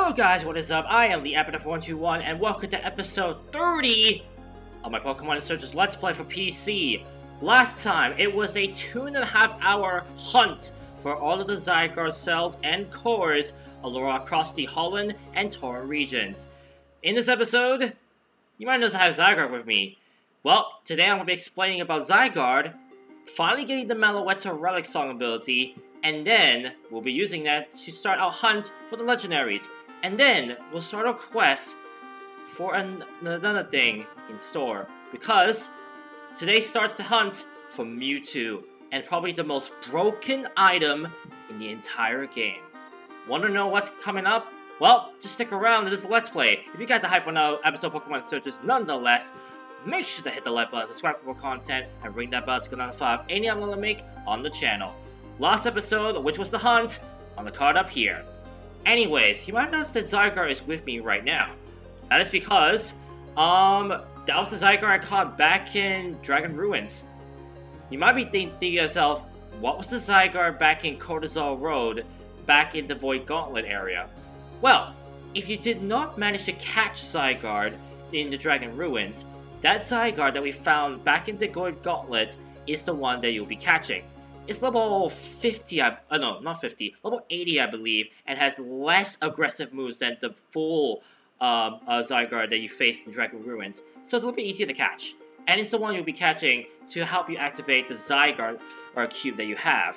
Hello guys, what is up? I am the Epitaph121 and welcome to episode 30 of my Pokemon Insurgence Let's Play for PC. Last time, it was a 2.5 hour hunt for all of the Zygarde cells and cores across the Holland and Tauren regions. In this episode, you might notice I have Zygarde with me. Well, today I'm going to be explaining about Zygarde, finally getting the Meloetta Relic Song ability, and then we'll be using that to start our hunt for the legendaries. And then we'll start our quest for another thing in store. Because today starts the hunt for Mewtwo, and probably the most broken item in the entire game. Want to know what's coming up? Well, just stick around to this Let's Play. If you guys are hyped on our episode of Pokemon Insurgence nonetheless, make sure to hit the like button, subscribe for more content, and ring that bell to get notified of any I'm going to make on the channel. Last episode, which was the hunt, on the card up here. Anyways, you might notice that Zygarde is with me right now. That is because, that was the Zygarde I caught back in Dragon Ruins. You might be thinking to yourself, what was the Zygarde back in Cortisol Road, back in the Void Gauntlet area? Well, if you did not manage to catch Zygarde in the Dragon Ruins, that Zygarde that we found back in the Void Gauntlet is the one that you'll be catching. It's level 50, no, not 50, level 80 I believe, and has less aggressive moves than the full Zygarde that you faced in Dragon Ruins, so it's a little bit easier to catch. And it's the one you'll be catching to help you activate the Zygarde Cube that you have.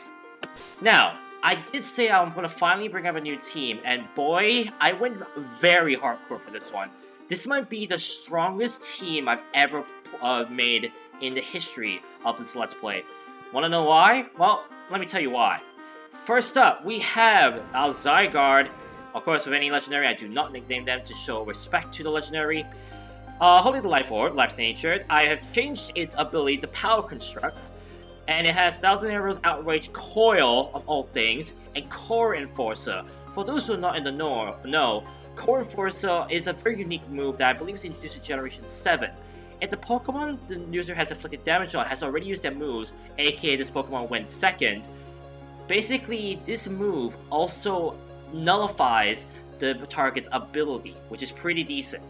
Now, I did say I'm going to finally bring up a new team, and boy, I went very hardcore for this one. This might be the strongest team I've ever made in the history of this Let's Play. Want to know why? Well, let me tell you why. First up, we have our Zygarde. Of course, with any legendary, I do not nickname them to show respect to the legendary. Holding the Life Orb, Life's Natured, I have changed its ability to Power Construct. And it has Thousand Arrows, Outrage, Coil, of all things, and Core Enforcer. For those who are not in the know, Core Enforcer is a very unique move that I believe is introduced in Generation 7. If the Pokemon the user has inflicted damage on has already used their moves, aka this Pokemon went second, basically this move also nullifies the target's ability, which is pretty decent.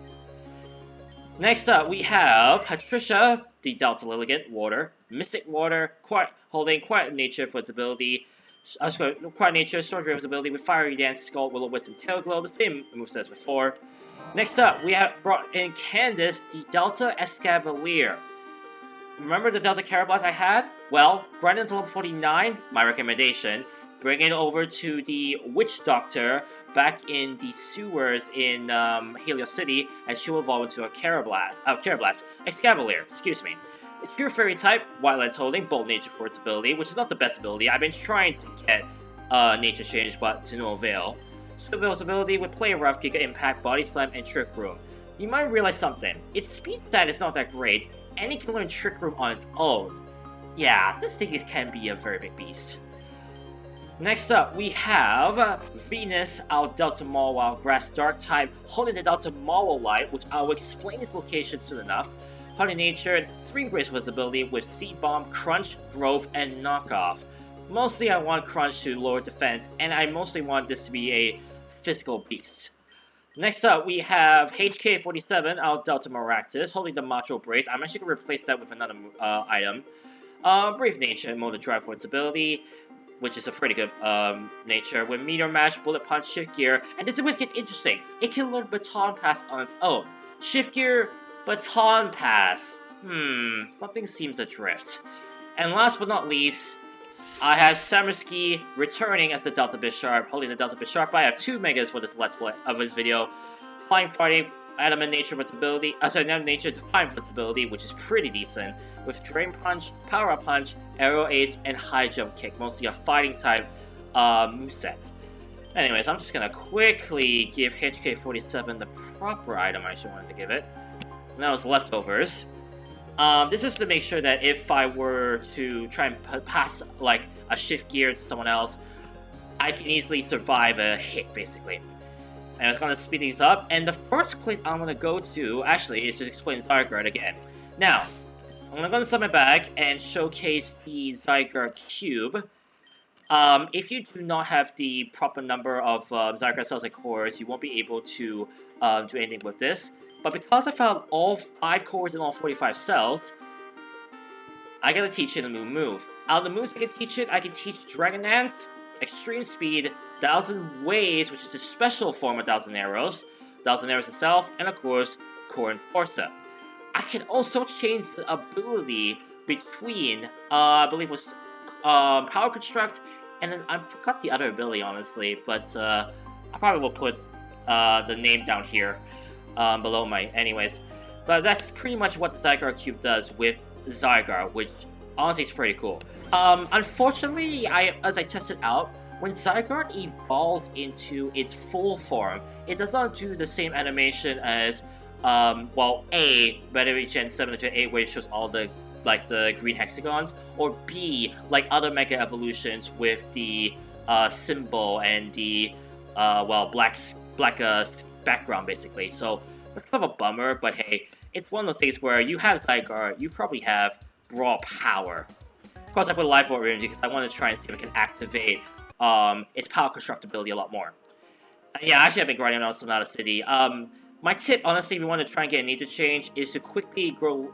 Next up, we have Patricia, the Delta Lilligant, Water, Mystic Water, holding Quiet Nature for its ability, Quiet Nature, Storm Draven's ability with Fiery Dance, Scald, Will-O-Wisp, and Tail Glow, the same moveset as before. Next up, we have brought in Candace, the Delta Escavalier. Remember the Delta Carablast I had? Well, grind it to level 49, my recommendation. Bring it over to the Witch Doctor back in the sewers in Helios City, and she'll evolve into a Escavalier, excuse me. It's pure fairy type, White Lens holding, Bolt Nature for its ability, which is not the best ability. I've been trying to get Nature Change, but to no avail. Swivel's ability with Play Rough, Giga Impact, Body Slam, and Trick Room. You might realize something. Its speed stat is not that great, and it can learn Trick Room on its own. Yeah, this thing can be a very big beast. Next up, we have Venus, our Delta Mawile Grass Dark type, holding the Delta Mawile Light, which I will explain its location soon enough. Honey Natured, Spring Grace with its ability with Seed Bomb, Crunch, Growth, and Knockoff. Mostly I want Crunch to lower defense, and I mostly want this to be a physical beast. Next up, we have HK47, our Delta Maractus, holding the Macho Brace. I'm actually going to replace that with another item. Brave Nature, Motor Drive for its ability, which is a pretty good nature, with Meteor Mash, Bullet Punch, Shift Gear, and this is where it gets interesting. It can learn Baton Pass on its own. Shift Gear, Baton Pass. Something seems adrift. And last but not least, I have Samursky returning as the Delta Bisharp, holding the Delta Bisharp. I have two Megas for this Let's Play of this video. Flying Fighting, Adamant Nature for its ability, Adamant Nature Define for its ability, which is pretty decent, with Drain Punch, Power Up Punch, Aerial Ace, and High Jump Kick, mostly a fighting type moveset. Anyways, I'm just gonna quickly give HK47 the proper item I actually wanted to give it. And that was Leftovers. This is to make sure that if I were to try and pass like a Shift Gear to someone else, I can easily survive a hit, basically. And I was going to speed these up, and the first place I'm going to go to, actually, is to explain Zygarde again. Now, I'm going to go inside my bag and showcase the Zygarde Cube. If you do not have the proper number of Zygarde cells and cores, you won't be able to do anything with this. But because I found all 5 cores and all 45 cells, I gotta teach it a new move. Out of the moves I can teach it, I can teach Dragon Dance, Extreme Speed, 1000 Waves, which is a special form of 1000 Arrows, 1000 Arrows itself, and of course, Core Enforcer. I can also change the ability between, I believe it was Power Construct, and then I forgot the other ability, honestly, but I probably will put the name down here below my anyways. But that's pretty much what the Zygarde Cube does with Zygarde, which honestly is pretty cool. Unfortunately, as I tested out, when Zygarde evolves into its full form, it does not do the same animation as, well, A, Battery Gen 7 to Gen 8, where it shows all the green hexagons, or B, like other Mega Evolutions with the symbol and the, well, black background, basically. So, that's kind of a bummer, but hey, it's one of those things where you have Zygarde, you probably have raw power. Of course, I put Life Orb in because I want to try and see if I can activate its power constructability a lot more. Yeah, actually, I've been grinding out Sonata City. My tip, honestly, if you want to try and get a nature change, is to quickly grow,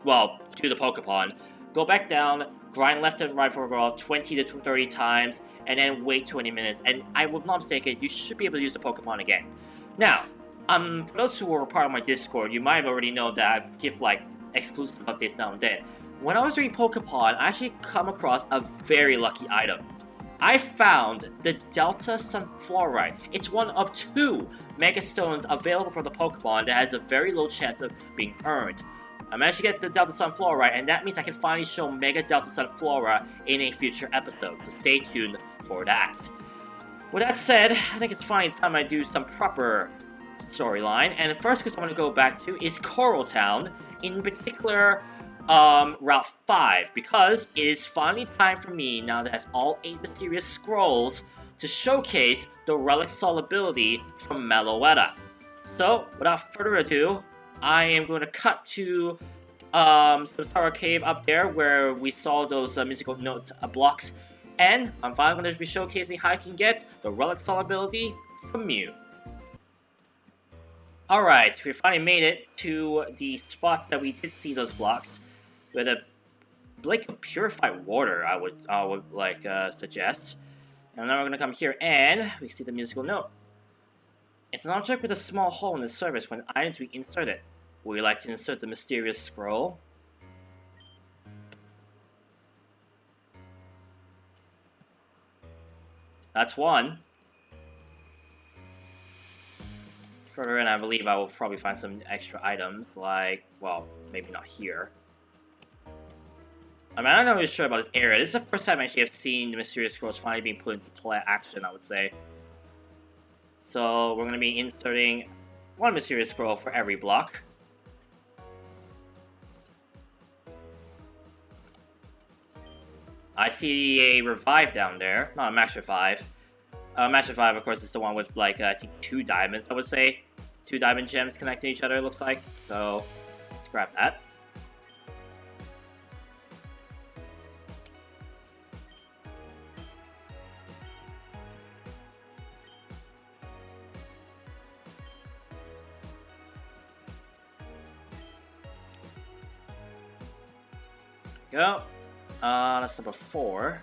well, do the Pokepon. Go back down, grind left and right for about 20 to 30 times, and then wait 20 minutes. And I will not mistake it, you should be able to use the Pokemon again. Now, for those who were part of my Discord, you might have already known that I give, like, exclusive updates now and then. When I was doing Pokepon, I actually come across a very lucky item. I found the Delta Sunflorite. It's one of 2 Mega Stones available for the Pokemon that has a very low chance of being earned. I managed to get the Delta Sunflora, and that means I can finally show Mega Delta Sunflora in a future episode, so stay tuned for that. With that said, I think it's finally time I do some proper storyline, and the first quest I want to go back to is Coral Town, in particular, Route 5, because it is finally time for me, now that I have all 8 Mysterious Scrolls, to showcase the Relic ability from Meloetta. So, without further ado, I am going to cut to Samsara Cave up there where we saw those musical note blocks, and I'm finally going to be showcasing how I can get the Relic ability from Mew. Alright, we finally made it to the spots that we did see those blocks with a lake of purified water, I would like suggest. And now we're gonna come here and we see the musical note. It's an object with a small hole in the surface when items we inserted. Would you like to insert the mysterious scroll? That's one. Further in, I believe I will probably find some extra items, like, well, maybe not here. I mean, I'm not really sure about this area. This is the first time I actually have seen the Mysterious Scrolls finally being put into play action, I would say. So, we're going to be inserting one Mysterious Scroll for every block. I see a Revive down there. Not a Max Revive. Max Revive, of course, is the one with, like, I think 2 diamonds, I would say. 2 diamond gems connecting each other, it looks like. So, let's grab that. Go. That's number 4.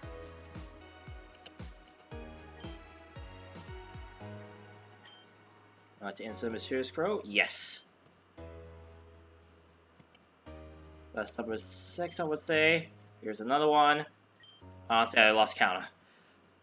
To insert Mysterious Scroll? Yes. That's number 6, I would say. Here's another one. Honestly, I lost count.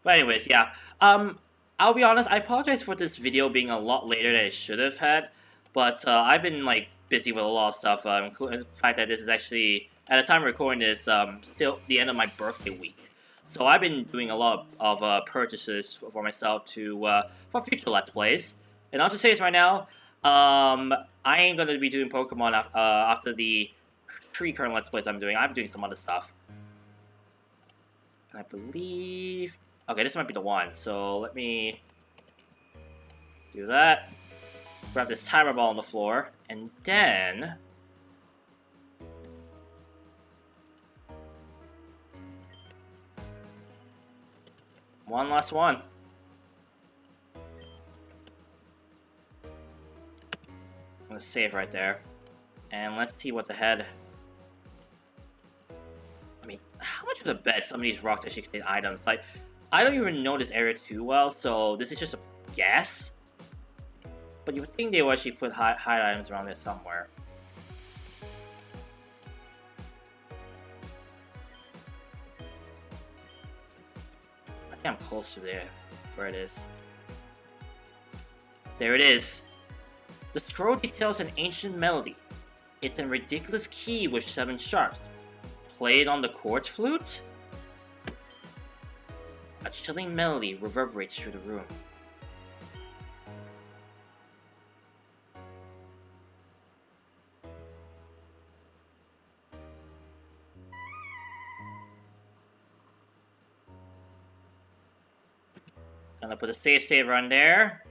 But anyways, yeah. I'll be honest, I apologize for this video being a lot later than it should have had. But I've been, like, busy with a lot of stuff, including the fact that this is actually, at the time of recording this, still the end of my birthday week. So I've been doing a lot of purchases for myself for future Let's Plays. And I'll just say this right now, I ain't going to be doing Pokemon after the 3 current Let's Plays I'm doing some other stuff. I believe... Okay, this might be the one, so let me do that. Grab this timer ball on the floor, and then... One last one. I'm gonna save right there. And let's see what's ahead. I mean, how much would I bet some of these rocks actually contain items? Like, I don't even know this area too well, so this is just a guess. But you would think they would actually put hide items around there somewhere. I think I'm close to there, where it is. There it is. The scroll details an ancient melody. It's a ridiculous key with 7 sharps. Play it on the quartz flute? A chilling melody reverberates through the room. Gonna put a save run there.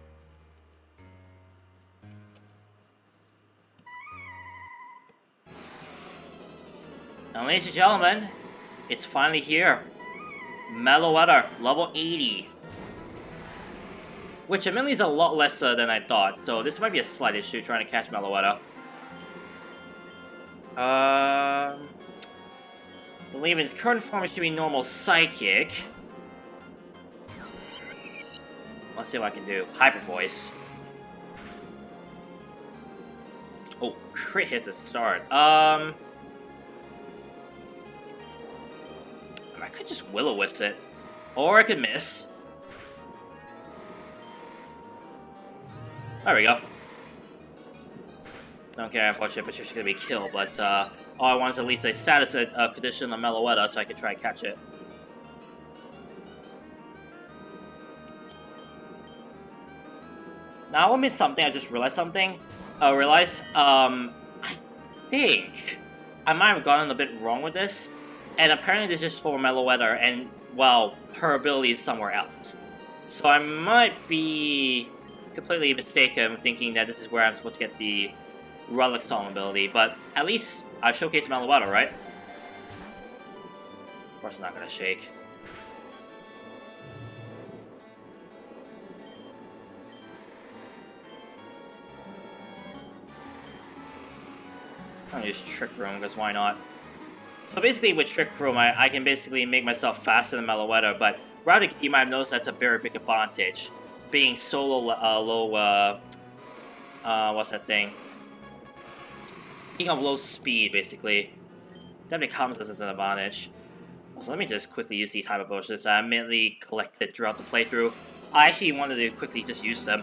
And ladies and gentlemen, it's finally here. Meloetta, level 80. Which admittedly is a lot less than I thought, so this might be a slight issue trying to catch Meloetta. I believe in its current form it should be normal psychic. Let's see what I can do. Hyper voice. Oh, crit hit to start. I could just Will-O-Wisp it. Or I could miss. There we go. Don't care, unfortunately, but she's gonna be killed, but all I want is at least a status condition on Meloetta so I can try and catch it. Now, I admit something, I just realized something. I think I might have gotten a bit wrong with this. And apparently this is for Meloetta, and, well, her ability is somewhere else. So I might be completely mistaken thinking that this is where I'm supposed to get the Relic Song ability, but at least I've showcased Meloetta, right? Of course it's not gonna shake. I'm gonna use Trick Room, because why not? So basically with Trick Room, I can basically make myself faster than Meloetta, but Relic, you might have noticed that's a very big advantage. Being so low, what's that thing? Being of low speed, basically. Definitely comes as an advantage. So let me just quickly use these type of potions that I immediately collected throughout the playthrough. I actually wanted to quickly just use them.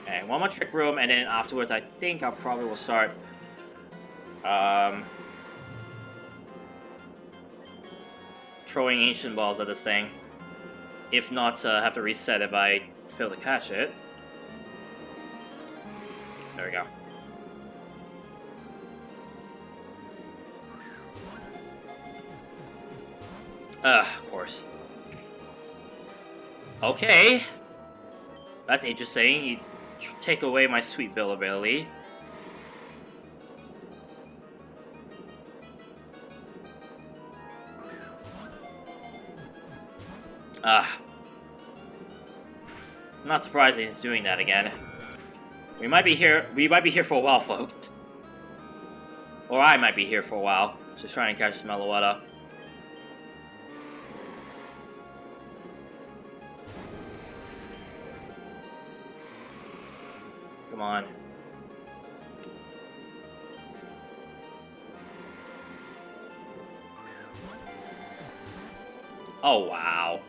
Okay, one more Trick Room, and then afterwards I think I probably will start throwing ancient balls at this thing. If not, have to reset if I fail to catch it. There we go. Of course. Okay. That's interesting. You take away my sweet ability. Not surprising it's doing that again. We might be here for a while, folks. Or I might be here for a while, just trying to catch Meloetta. Come on. Oh wow.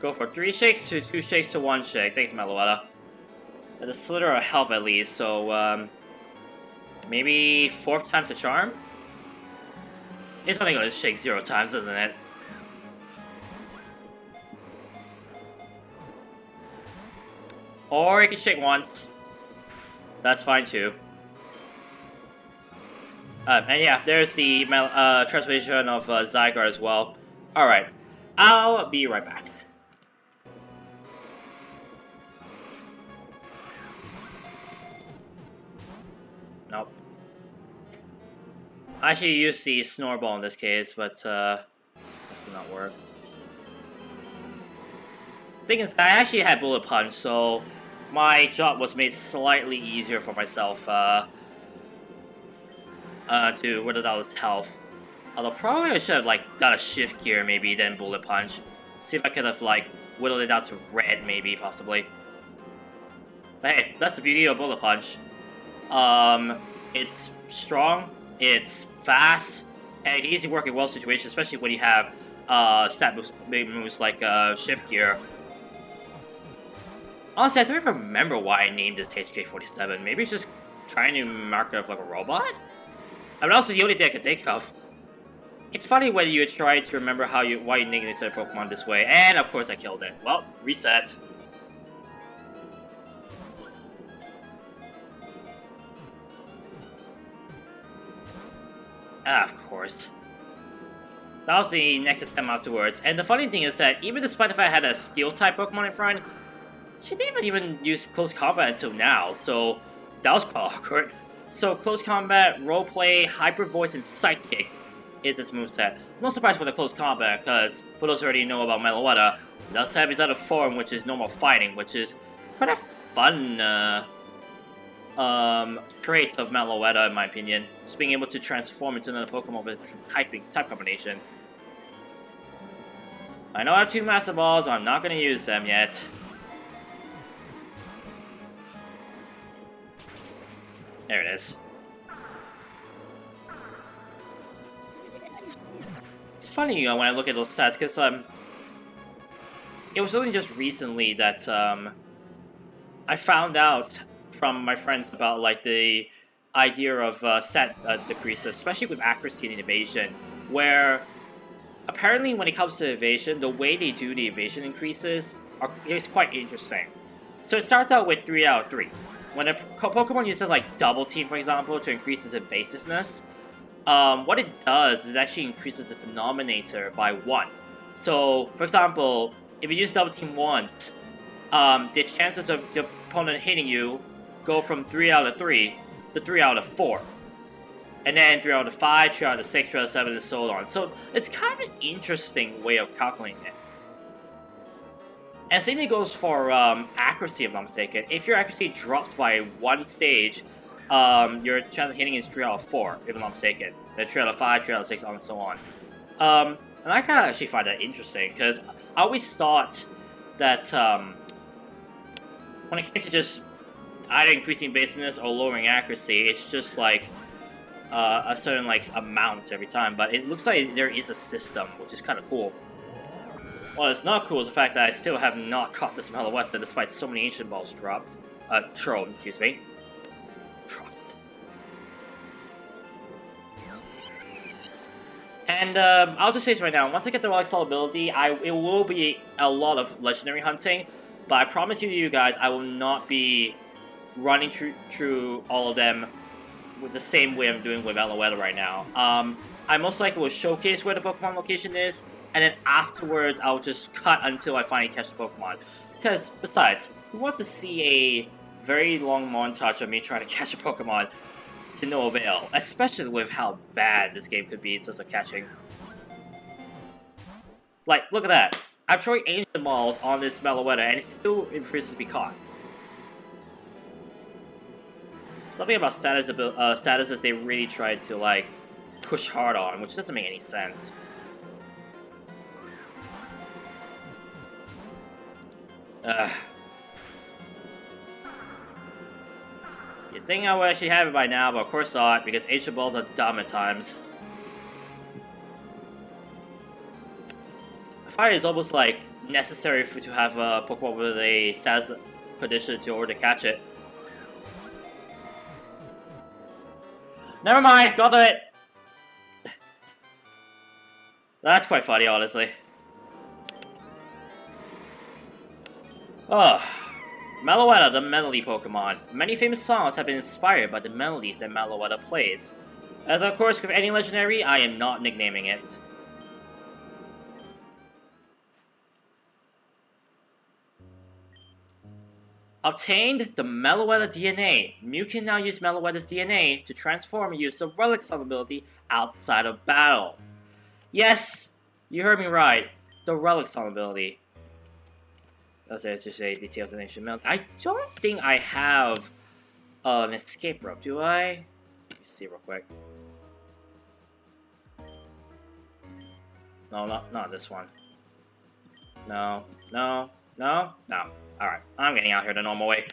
Go for 3 shakes to 2 shakes to 1 shake. Thanks, Meloetta. That's a slither of health at least, so maybe 4th time's a charm? It's only gonna shake 0 times, isn't it? Or it can shake once. That's fine too. And yeah, there's the transformation of Zygarde as well. Alright, I'll be right back. Nope. I actually used the Snorball in this case, but that did not work. Thing is, I actually had Bullet Punch, so my job was made slightly easier for myself to whittle out his health. Although probably I should have like done a shift gear maybe, then Bullet Punch. See if I could have like whittled it out to red maybe, possibly. But hey, that's the beauty of Bullet Punch. It's strong, it's fast, and it can easily work in well situations, especially when you have stat moves like shift gear. Honestly, I don't even remember why I named this HK47. Maybe it's just trying to mark it like a robot? I mean, also the only thing I can think of. It's funny when you try to remember why you named a Pokemon this way, and of course I killed it. Well, reset. Ah, of course. That was the next attempt afterwards. And the funny thing is that even despite the fact I had a Steel-type Pokemon in front, she didn't even use Close Combat until now, so that was quite awkward. So Close Combat, Roleplay, Hyper Voice, and Psychic is this moveset. No surprise for the Close Combat, because for those who already know about Meloetta, it does have his other form, which is normal fighting, which is quite a fun trait of Meloetta, in my opinion. Just being able to transform into another Pokemon with a different type combination. I know I have 2 Master Balls, I'm not going to use them yet. There it is. It's funny, when I look at those stats, because it was only just recently that I found out from my friends about like the idea of stat decreases, especially with accuracy and evasion, where apparently when it comes to evasion, the way they do the evasion increases is quite interesting. So it starts out with 3 out of 3. When a Pokemon uses like Double Team, for example, to increase its evasiveness, what it does is it actually increases the denominator by 1. So, for example, if you use Double Team once, the chances of the opponent hitting you go from 3 out of 3 to 3 out of 4. And then 3 out of 5, 3 out of 6, 3 out of 7, and so on. So, it's kind of an interesting way of calculating it. And same thing goes for accuracy, if I'm not mistaken. If your accuracy drops by 1 stage, your chance of hitting is 3 out of 4, if I'm not mistaken. Then 3 out of 5, 3 out of 6, and so on. And I kind of actually find that interesting, because I always thought that when it came to just either increasing baseness or lowering accuracy, it's just like a certain like amount every time. But it looks like there is a system, which is kind of cool. What is not cool is the fact that I still have not caught this Meloetta despite so many Ancient Balls dropped. Thrown, excuse me. Dropped. And I'll just say this right now, once I get the Relic Soul ability, it will be a lot of Legendary hunting, but I promise you guys, I will not be running through all of them with the same way I'm doing with Meloetta right now. I most likely will showcase where the Pokemon location is, and then afterwards, I'll just cut until I finally catch the Pokemon. Because, besides, who wants to see a very long montage of me trying to catch a Pokemon to no avail? Especially with how bad this game could be in terms of catching. Like, look at that. I'm throwing Ancient Balls on this Meloetta, and it still refuses to be caught. Something about statuses they really tried to, like, push hard on, which doesn't make any sense. You'd think I would actually have it by now, but of course not, because Ancient Balls are dumb at times. I find it's almost like necessary to have a Pokemon with a status condition in order to catch it. Never mind, got it! That's quite funny, honestly. Oh, Meloetta, the melody Pokemon. Many famous songs have been inspired by the melodies that Meloetta plays. As of course with any legendary, I am not nicknaming it. Obtained the Meloetta DNA. Mew can now use Meloetta's DNA to transform and use the Relic Song ability outside of battle. Yes, you heard me right. The Relic Song ability. Let's just say details of ancient Mel. I don't think I have an escape rope, do I? Let me see real quick. No, not this one. No. Alright, I'm getting out here the normal way.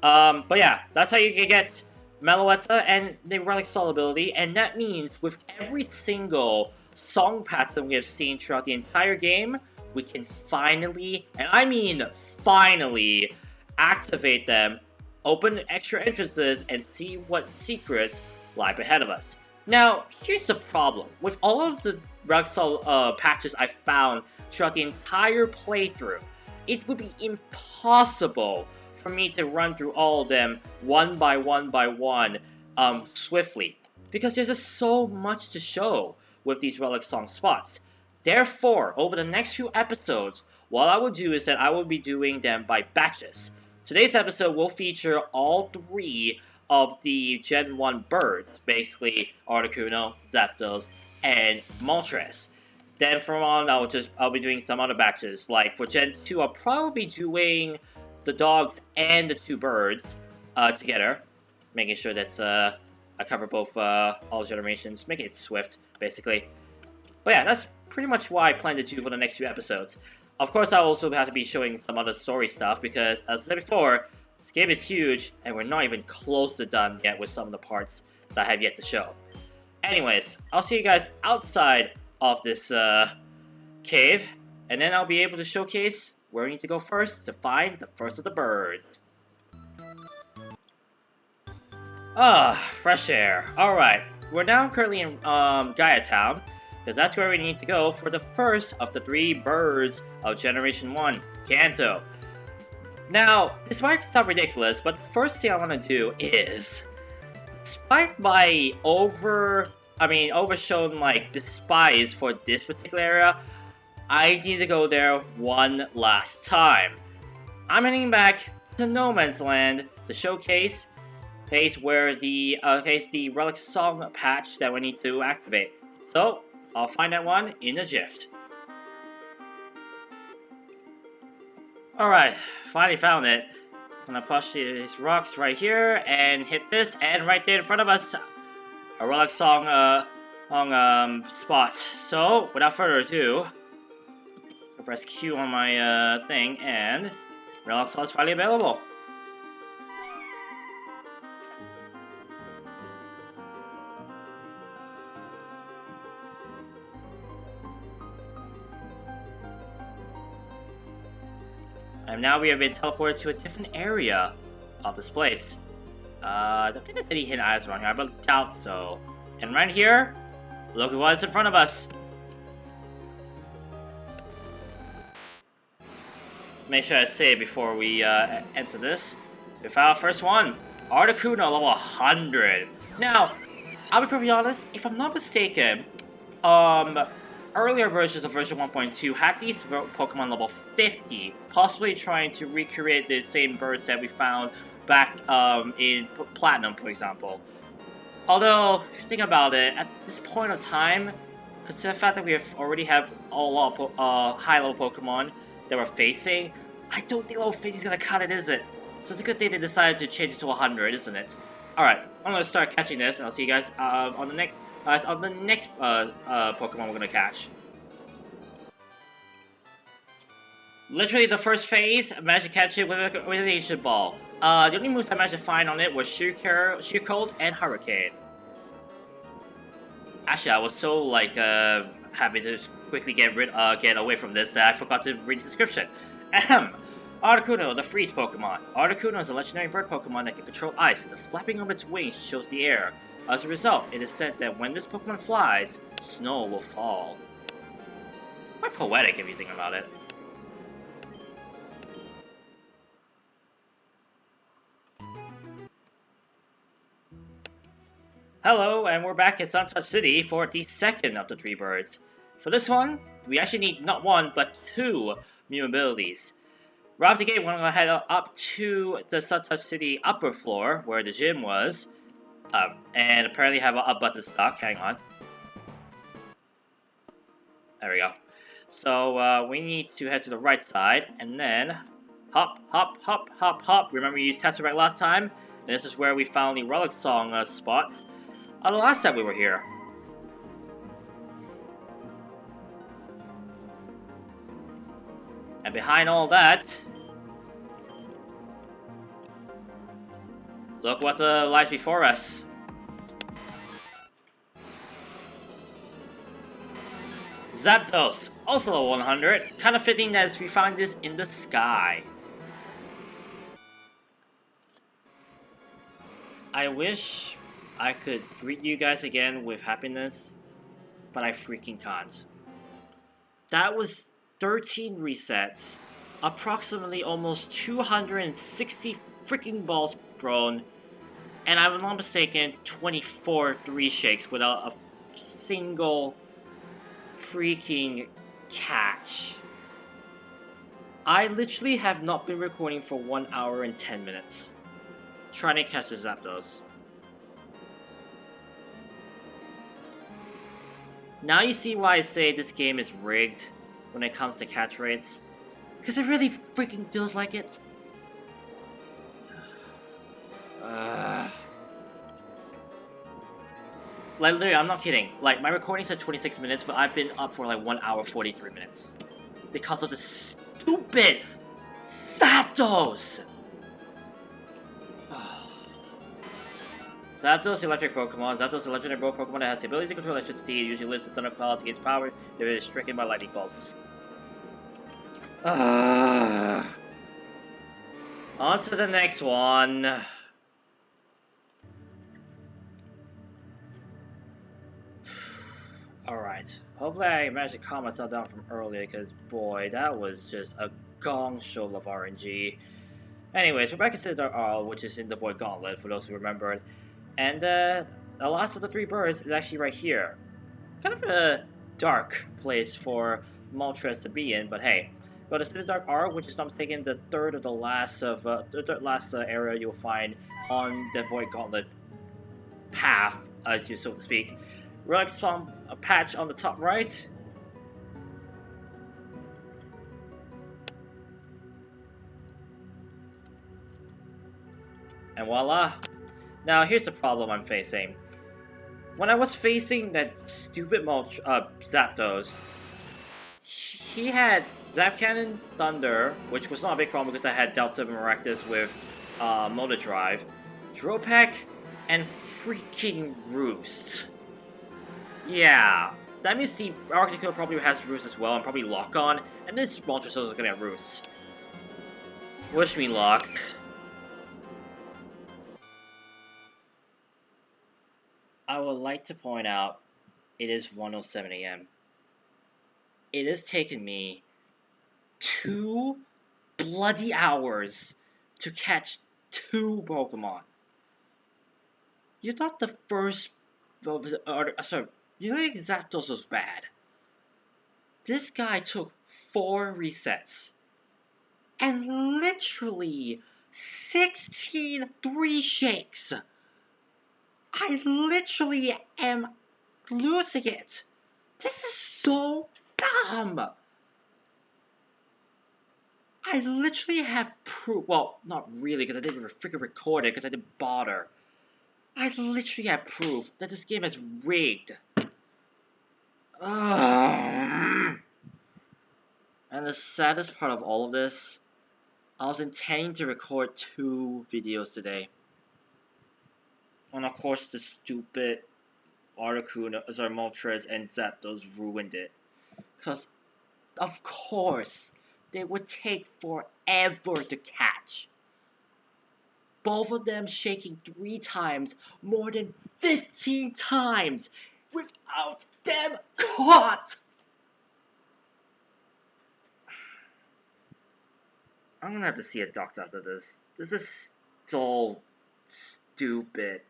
But yeah, that's how you can get Meloetta and the Relic Song ability, and that means with every single song pattern we have seen throughout the entire game, we can finally, and I mean finally, activate them, open extra entrances, and see what secrets lie ahead of us. Now, here's the problem. With all of the Relic Song patches I found throughout the entire playthrough, it would be impossible for me to run through all of them one by one swiftly, because there's just so much to show with these Relic Song spots. Therefore, over the next few episodes, what I will do is that I will be doing them by batches. Today's episode will feature all 3 of the Gen 1 birds, basically Articuno, Zapdos, and Moltres. Then from on, I'll be doing some other batches. Like for Gen 2, I'll probably be doing the dogs and the 2 birds together, making sure that I cover both all generations, making it swift, basically. But yeah, that's pretty much what I plan to do for the next few episodes. Of course, I'll also have to be showing some other story stuff, because as I said before, this game is huge, and we're not even close to done yet with some of the parts that I have yet to show. Anyways, I'll see you guys outside of this cave, and then I'll be able to showcase where we need to go first to find the first of the birds. Fresh air. Alright, we're now currently in Gaia Town, because that's where we need to go for the first of the 3 birds of Generation 1, Kanto. Now, this might sound ridiculous, but the first thing I want to do is, despite my overshown despise for this particular area, I need to go there one last time. I'm heading back to No Man's Land to showcase where the Relic Song patch that we need to activate. So I'll find that one in a jiff. Alright, finally found it. I'm gonna push these rocks right here and hit this, and right there in front of us, a Relic Song spot. So without further ado, I'll press Q on my thing, and Relic Song is finally available. And now we have been teleported to a different area of this place. I don't think there's any hidden items around here, but I doubt so. And right here, look at what's in front of us. Make sure I say it before we enter this. We found our first one, Articuno, level 100. Now, I'll be perfectly honest, if I'm not mistaken, earlier versions of version 1.2 had these Pokemon level 50, possibly trying to recreate the same birds that we found back in Platinum, for example. Although, if you think about it, at this point of time, consider the fact that we already have a lot of high-level Pokemon that we're facing, I don't think level 50 is going to cut it, is it? So it's a good thing they decided to change it to 100, isn't it? Alright, I'm going to start catching this, and I'll see you guys on the next Pokemon we're gonna catch. Literally the first phase, I managed to catch it with an Ancient Ball. The only moves I managed to find on it was Sheer Cold and Hurricane. Actually, I was so happy to quickly get away from this that I forgot to read the description. Articuno, the Freeze Pokemon. Articuno is a legendary bird Pokemon that can control ice. The flapping of its wings shows the air. As a result, it is said that when this Pokemon flies, snow will fall. Quite poetic if you think about it. Hello, and we're back at Sunset City for the second of the 3 birds. For this one, we actually need not 1, but 2 new abilities. Right off the gate, we're gonna head up to the Suntouch City upper floor, where the gym was. And apparently have a button stuck. Hang on. There we go. So, we need to head to the right side, and then hop, hop, hop, hop, hop. Remember we used Tesseract last time? And this is where we found the Relic Song spot the last time we were here. And behind all that, look what lies before us. Zapdos, also a 100. Kind of fitting as we found this in the sky. I wish I could greet you guys again with happiness, but I freaking can't. That was 13 resets, approximately almost 260 freaking balls thrown, and I'm not mistaken, 24 3 shakes without a single freaking catch. I literally have not been recording for 1 hour and 10 minutes trying to catch the Zapdos. Now you see why I say this game is rigged when it comes to catch rates. Because it really freaking feels like it. Like, literally, I'm not kidding. Like, my recording says 26 minutes, but I've been up for like 1 hour 43 minutes. Because of the stupid Zapdos! Zapdos, electric Pokemon. Zapdos, a legendary Pokemon that has the ability to control electricity. It usually lives in thunderclouds against power if it is stricken by lightning bolts. On to the next one. Alright. Hopefully I managed to calm myself down from earlier, because boy, that was just a gong show of RNG. Anyways, we're back in Zygarde Cube, which is in the Void Gauntlet, for those who remembered. And the last of the 3 birds is actually right here. Kind of a dark place for Moltres to be in, but hey. Go to Zygarde Cube, which is not mistaken the third area you'll find on the Void Gauntlet path, as you so to speak. Relic Swamp patch on the top right. And voila. Now here's the problem I'm facing. When I was facing that stupid Zapdos, he had Zap Cannon, Thunder, which was not a big problem because I had Delta Maractus with Motor Drive, Dropek, and freaking Roost. Yeah, that means the Articuno probably has Roost as well, and probably Lock On, and this Moltres is gonna have Roost. Wish me luck. I would like to point out, it is 1:07 AM. It has taken me 2 bloody hours to catch 2 Pokemon. You thought the first... sorry, you know Zapdos was bad. This guy took 4 resets. And literally 16 3 shakes. I literally am losing it. This is so dumb. I literally have proof. Well, not really, because I didn't freaking record it, because I didn't bother. I literally have proof that this game is rigged. And the saddest part of all of this, I was intending to record 2 videos today. And of course, the stupid Articuno, Moltres, and Zapdos ruined it. Because, of course, they would take forever to catch. Both of them shaking 3 times, more than 15 times, without them caught! I'm gonna have to see a doctor after this. This is so stupid.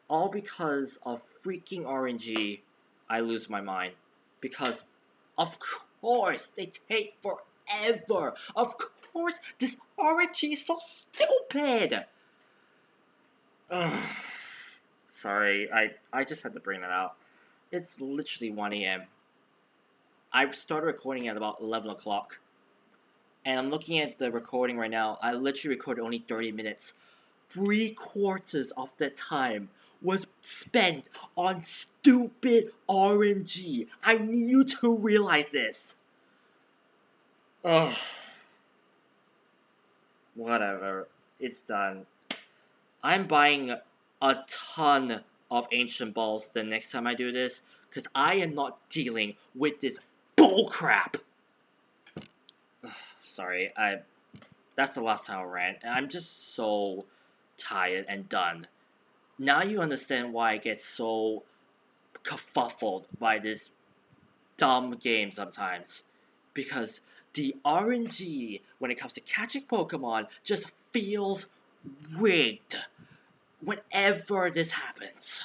All because of freaking RNG, I lose my mind. Because, of course, they take forever. Of course, this RNG is so stupid. Ugh. Sorry, I just had to bring that out. It's literally 1 a.m. I've started recording at about 11 o'clock. And I'm looking at the recording right now. I literally recorded only 30 minutes. 3/4 of the time was spent on stupid RNG. I need you to realize this. Ugh. Whatever. It's done. I'm buying a ton of ancient balls the next time I do this, because I am not dealing with this bullcrap. Sorry, that's the last time I rant, and I'm just so tired and done. Now you understand why I get so kerfuffled by this dumb game sometimes. Because the RNG, when it comes to catching Pokemon, just feels rigged whenever this happens.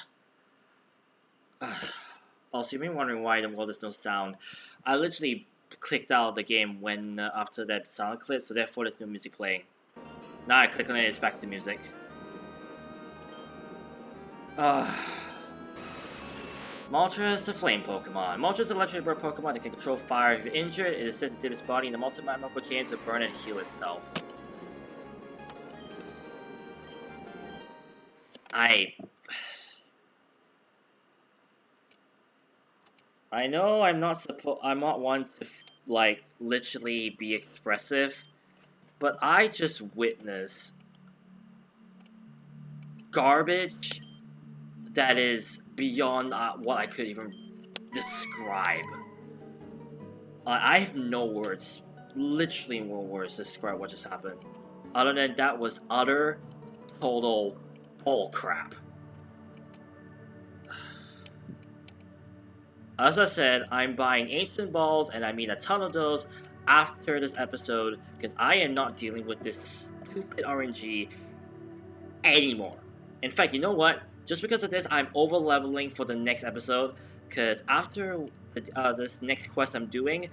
Also, you've been wondering why in the world there's no sound. I literally clicked out of the game when after that sound clip, so therefore there's no music playing. Now I click on it, it's back to music. Moltres, the flame Pokemon. Moltres is a legendary bird Pokemon that can control fire. If you're injured, it is said to dip its body in the multi-magma volcano to burn and heal itself. I know I'm not one to like literally be expressive, but I just witnessed garbage that is beyond what I could even describe. I have no words, literally no words to describe what just happened. Other than that was utter, total bullcrap. As I said, I'm buying ancient balls, and I mean a ton of those after this episode, because I am not dealing with this stupid RNG anymore. In fact, you know what? Just because of this, I'm over-leveling for the next episode, because after this next quest I'm doing,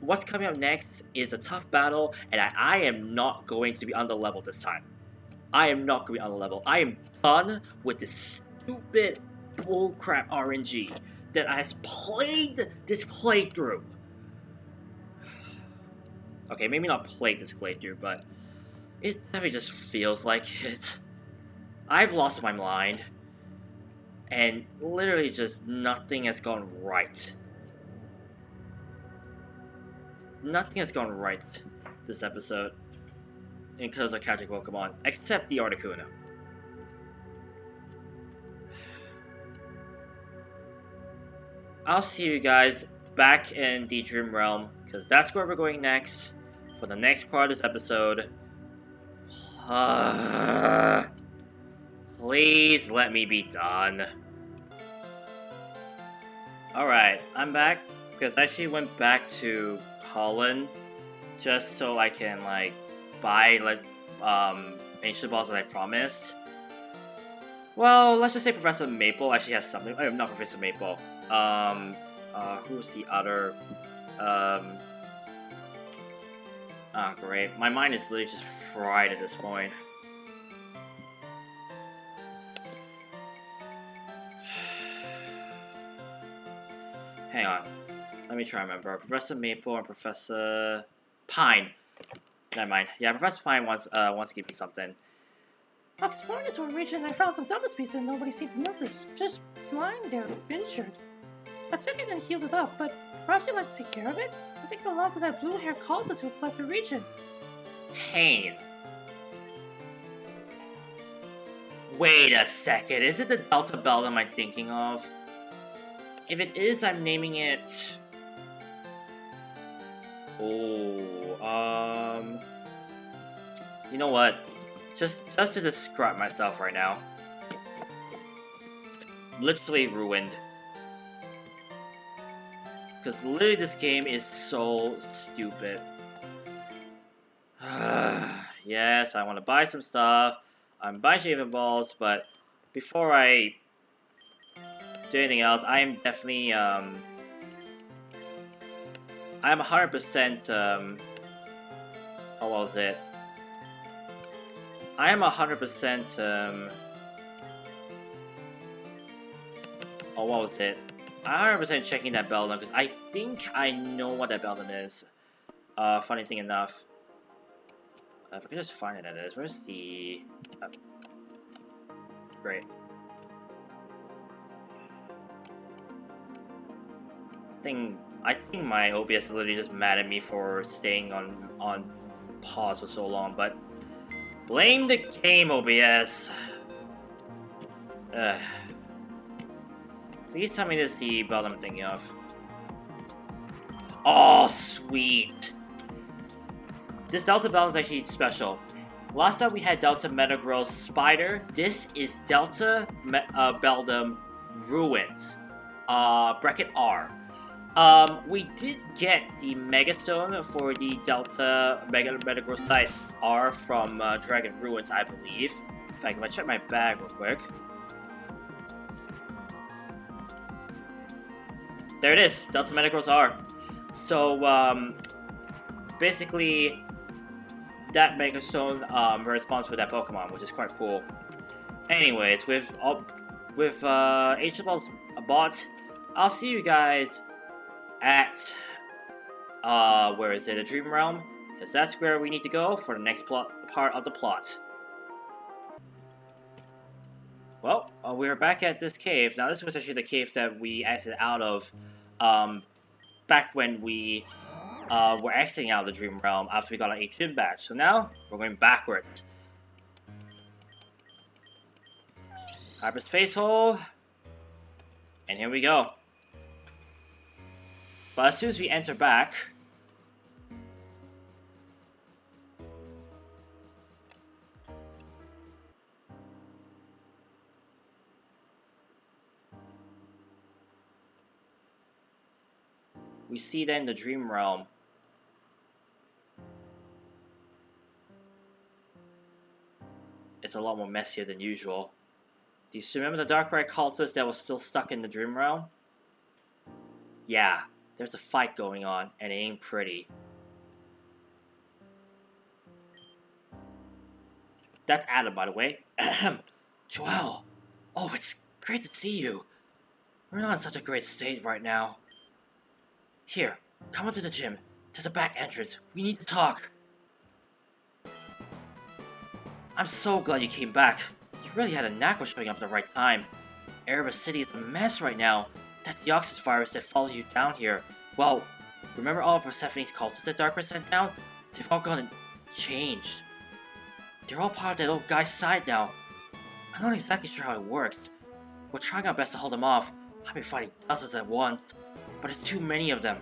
what's coming up next is a tough battle, and I am not going to be under-leveled this time. I am not going to be under-leveled. I am done with this stupid bullcrap RNG that has plagued this playthrough. Okay, maybe not plagued this playthrough, but it definitely just feels like it. I've lost my mind, and literally just nothing has gone right. Nothing has gone right this episode in terms of catching Pokemon, except the Articuno. I'll see you guys back in the Dream Realm, because that's where we're going next for the next part of this episode. Please let me be done. Alright, I'm back, because I actually went back to Holland just so I can, like, buy, like, ancient balls that I promised. Well, let's just say Professor Maple actually has something. Oh, not Professor Maple. Who's the other? Great. My mind is literally just fried at this point. Hang on. Let me try and remember. Professor Maple and Professor Pine. Never mind. Yeah, Professor Pine wants to give me something. I was exploring the tour region and I found some Zelda pieces and nobody seemed to notice. Just lying there, injured. I took it and healed it up, but perhaps you'd like to take care of it? I think it belonged to that blue-haired cultist who fled the region. Tane. Wait a second, is it the Delta Belt am I thinking of? If it is, I'm naming it... Oh, you know what? Just to describe myself right now. Literally ruined. Because literally this game is so stupid. Yes, I want to buy some stuff. I'm buying shaving balls, but before I do anything else, I am definitely I'm 100%, what was it? I am 100%, oh, what was it? I'm 100% checking that Beldum, because I think I know what that Beldum is. Funny thing enough. If I could just find it, that is. Where's the... great. I think my OBS is literally just mad at me for staying on pause for so long, but blame the game, OBS. Please tell me this is the Beldum I'm thinking of. Oh, sweet. This Delta Beldum is actually special. Last time we had Delta Metagross Spider. This is Delta Beldum Ruins. Bracket R. We did get the Mega Stone for the Delta Metagross site R from Dragon Ruins, I believe. In fact, if I check my bag real quick. There it is, Delta Metagross R. So, basically, that Mega Stone responds for that Pokemon, which is quite cool. Anyways, with H Balls bought, I'll see you guys at where is it? The Dream Realm, because that's where we need to go for the next part of the plot. Well, we're back at this cave. Now, this was actually the cave that we exited out of back when we were exiting out of the Dream Realm after we got our 8 gym badge. So now, we're going backwards. Hyperspace hole. And here we go. But as soon as we enter back, we see then the Dream Realm. It's a lot more messier than usual. Do you still remember the Darkrai cultist that was still stuck in the Dream Realm? Yeah, there's a fight going on, and it ain't pretty. That's Adam, by the way. Joel! Oh, it's great to see you. We're not in such a great state right now. Here, come onto the gym. There's a back entrance. We need to talk. I'm so glad you came back. You really had a knack of showing up at the right time. Erebus City is a mess right now. That Deoxys virus that followed you down here. Well, remember all of Persephone's cultists that Darkrai sent down? They've all gone and changed. They're all part of that old guy's side now. I'm not exactly sure how it works. We're trying our best to hold them off. I've been fighting dozens at once. But there's too many of them.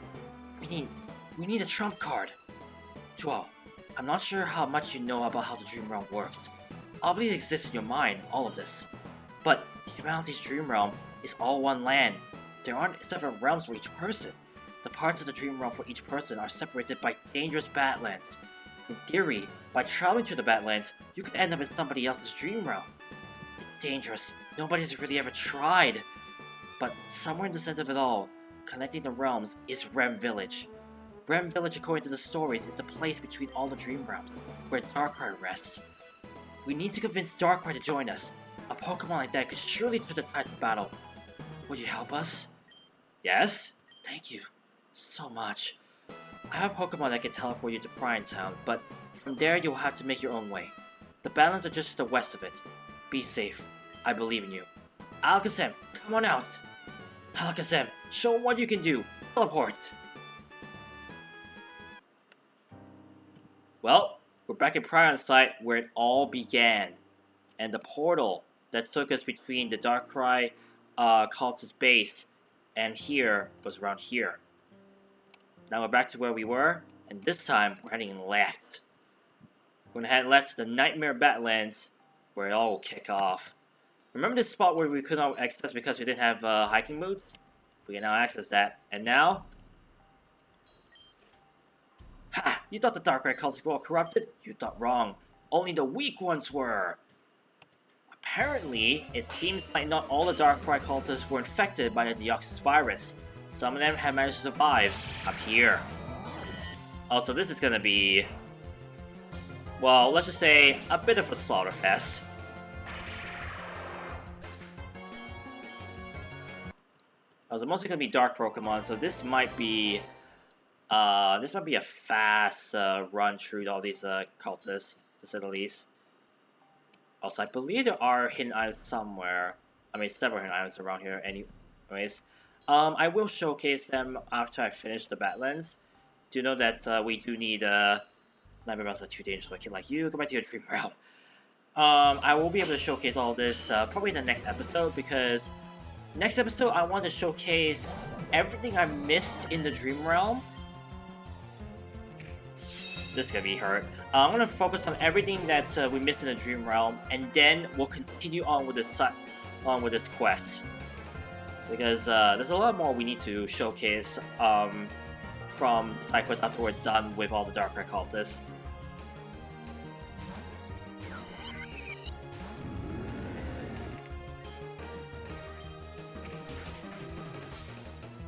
We need a trump card. Joel, I'm not sure how much you know about how the Dream Realm works. I believe it exists in your mind, all of this. But humanity's Dream Realm is all one land. There aren't separate realms for each person. The parts of the Dream Realm for each person are separated by dangerous Badlands. In theory, by traveling through the Badlands, you could end up in somebody else's Dream Realm. It's dangerous. Nobody's really ever tried. But somewhere in the center of it all, connecting the realms, is Rem Village. Rem Village, according to the stories, is the place between all the Dream Realms, where Darkrai rests. We need to convince Darkrai to join us. A Pokemon like that could surely turn the tides of battle. Will you help us? Yes? Thank you so much. I have a Pokemon that can teleport you to Bryan Town, but from there you'll have to make your own way. The Badlands are just to the west of it. Be safe. I believe in you. Alakazam, come on out! Alakazam, show them what you can do! Teleport! Well, we're back in Bryan site where it all began. And the portal that took us between the Darkrai cultist base and here was around here. Now we're back to where we were, and this time we're heading left. We're gonna head left to the Nightmare Badlands, where it all will kick off. Remember this spot where we could not access because we didn't have hiking boots? We can now access that. And now... Ha! You thought the Darkrai cultists were all corrupted? You thought wrong. Only the weak ones were. Apparently, it seems like not all the Darkrai cultists were infected by the Deoxys virus. Some of them have managed to survive up here. Also, this is gonna be, well, let's just say a bit of a slaughter fest. Also, mostly gonna be dark Pokemon, so this might be a fast run through all these cultists, to say the least. Also, I believe there are hidden items somewhere. I mean, several hidden items around here. Anyways, I will showcase them after I finish the Badlands. Do know that we do need Nightmare Mouse are too dangerous for a kid like you. Go back to your dream realm. I will be able to showcase all this probably in the next episode, because next episode I want to showcase everything I missed in the dream realm. This is gonna be hurt. I'm gonna focus on everything that we missed in the dream realm, and then we'll continue on with this quest, because there's a lot more we need to showcase from the side quest after we're done with all the Darkrai cultists.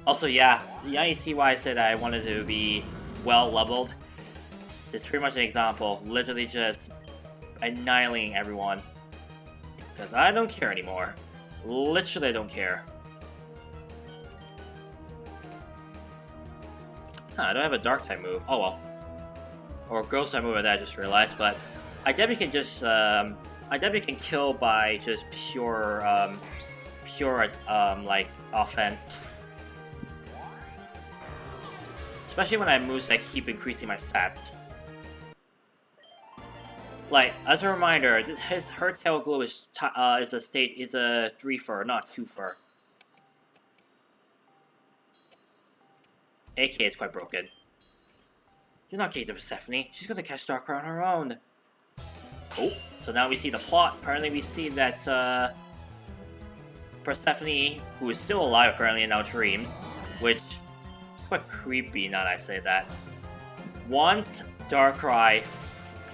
Also, yeah, you see why I said I wanted to be well leveled. It's pretty much an example, literally just annihilating everyone. Because I don't care anymore. Literally, I don't care. Huh, I don't have a dark type move. Oh well. Or a ghost type move that I just realized, but I definitely can just I definitely can kill by just pure like offense. Especially when I have moves that keep increasing my stats. Like, as a reminder, her tail glow is a 3-fur, not 2-fur. AK is quite broken. You're not getting to Persephone. She's gonna catch Darkrai on her own. Oh, so now we see the plot. Apparently we see that Persephone, who is still alive apparently in our dreams, which is quite creepy now that I say that, wants Darkrai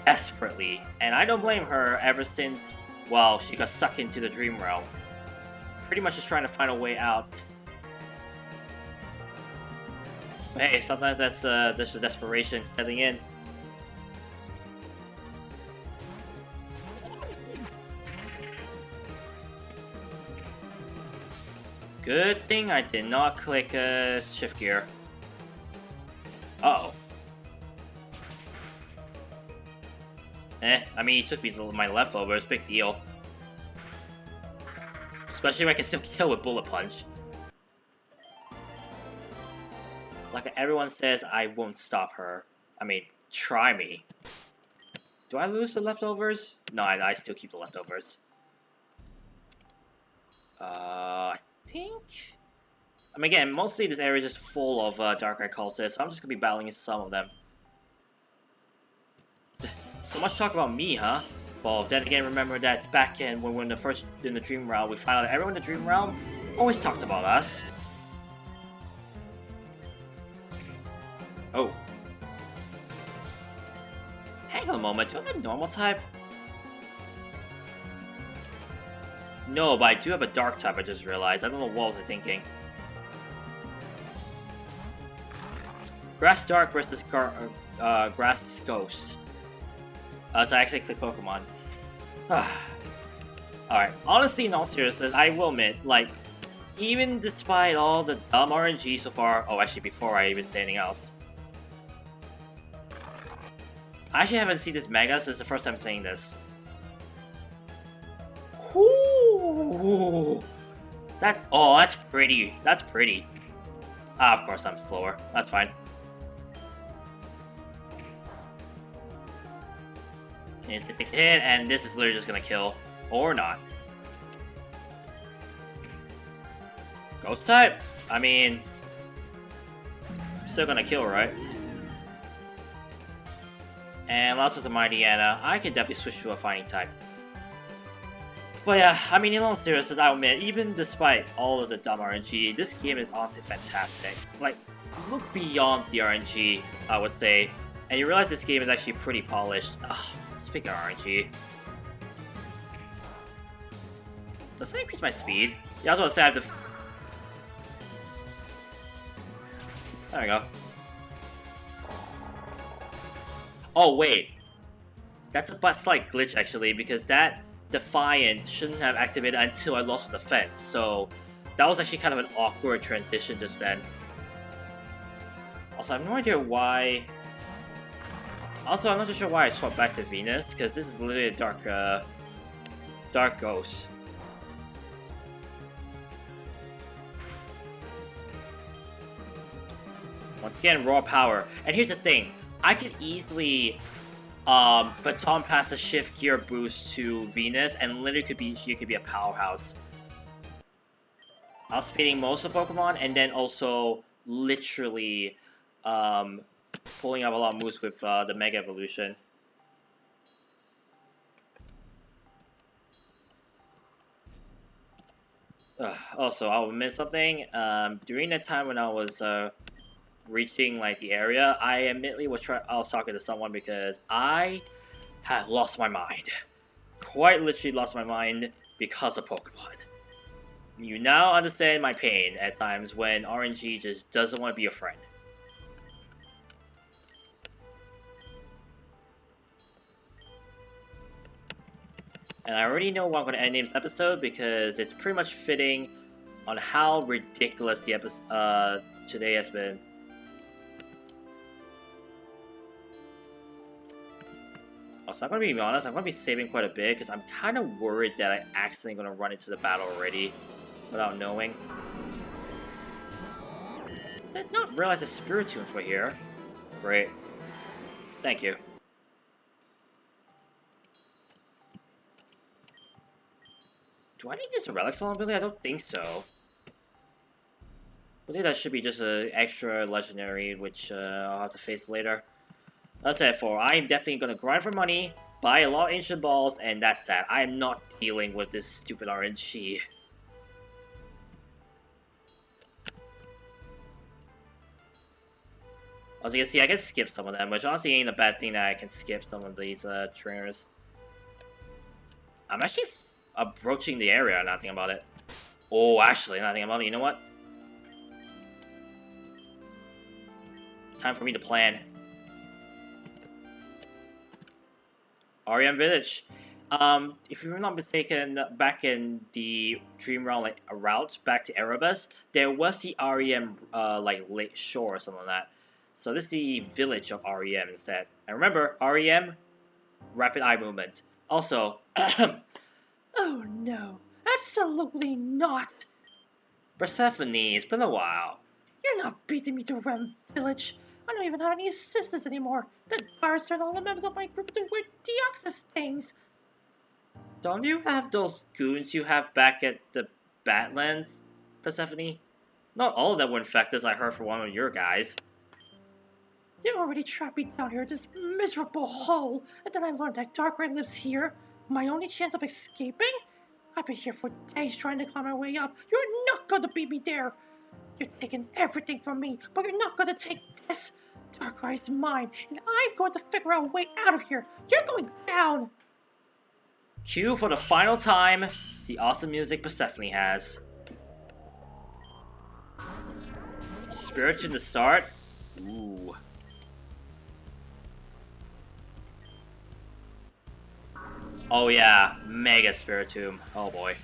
desperately, and I don't blame her ever since, well, she got sucked into the dream realm. Pretty much just trying to find a way out. But hey, sometimes that's just desperation setting in. Good thing I did not click shift gear. Uh-oh. I mean, he took my leftovers, big deal. Especially if I can still kill with Bullet Punch. Like everyone says, I won't stop her. I mean, try me. Do I lose the leftovers? No, I still keep the leftovers. I think... I mean, again, mostly this area is just full of Darkrai cultists, so I'm just gonna be battling some of them. So much talk about me, huh? Well, then again, remember that back when we were in the Dream Realm, we found out that everyone in the Dream Realm always talked about us. Oh. Hang on a moment, do I have a normal type? No, but I do have a dark type, I just realized. I don't know what was I thinking. Grass Dark versus Grass Ghost. So I actually click Pokemon. Alright, honestly, in all seriousness, I will admit, like, even despite all the dumb RNG so far, oh, actually, before I even say anything else, I actually haven't seen this Mega, so it's the first time saying this. Ooh, that's pretty. That's pretty. Ah, of course I'm slower. That's fine. Instant hit, and this is literally just gonna kill. Or not. Ghost type? I mean... still gonna kill, right? And last was a Mightyena. I can definitely switch to a fighting type. But yeah, I mean, in all seriousness, I'll admit, even despite all of the dumb RNG, this game is honestly fantastic. Like, look beyond the RNG, I would say, and you realize this game is actually pretty polished. Ugh. Speaking of RNG, does that increase my speed? Yeah, I was about to say I have to... There we go. Oh wait, that's a slight glitch actually, because that Defiant shouldn't have activated until I lost the defense. So that was actually kind of an awkward transition just then. Also, I have no idea why. Also, I'm not too sure why I swapped back to Venus, because this is literally a dark ghost. Once again, raw power. And here's the thing, I could easily baton pass a shift gear boost to Venus, and literally she could be a powerhouse. I was feeding most of the Pokemon, and then also literally pulling up a lot of moves with the Mega Evolution. Also, I'll admit something. During the time when I was reaching like the area, I admittedly was talking to someone because I had lost my mind. Quite literally lost my mind because of Pokemon. You now understand my pain at times when RNG just doesn't want to be your friend. And I already know what I'm going to end this episode because it's pretty much fitting on how ridiculous the episode today has been. Also, I'm going to be honest, I'm going to be saving quite a bit because I'm kind of worried that I'm accidentally going to run into the battle already without knowing. Did not realize the Spiritombs were here. Great. Thank you. Do I need this Relic Song ability? I don't think so. I think that should be just an extra legendary, which I'll have to face later. That's it for. I am definitely going to grind for money, buy a lot of ancient balls, and that's that. I am not dealing with this stupid RNG. As you can see, I can skip some of them, which honestly ain't a bad thing that I can skip some of these trainers. I'm actually approaching the area, not thinking about it. Oh, actually, not thinking about it. You know what? Time for me to plan. REM Village. If you're not mistaken, back in the Dream Realm route back to Erebus, there was the REM Lake Shore or something like that. So this is the village of REM instead. And remember, REM, rapid eye movement. Also, oh no, absolutely not. Persephone, it's been a while. You're not beating me to REM Village. I don't even have any assistants anymore. The virus turned all the members of my group into weird Deoxys things. Don't you have those goons you have back at the Badlands, Persephone? Not all of them were infected, as I heard from one of your guys. You already trapped me down here in this miserable hole, and then I learned that Darkrai lives here. My only chance of escaping? I've been here for days trying to climb my way up. You're not going to beat me there. You're taking everything from me, but you're not going to take this. Darkrai is mine, and I'm going to figure out a way out of here. You're going down. Cue for the final time the awesome music Persephone has. Spiritomb to start. Ooh. Oh yeah, Mega Spiritomb. Oh boy.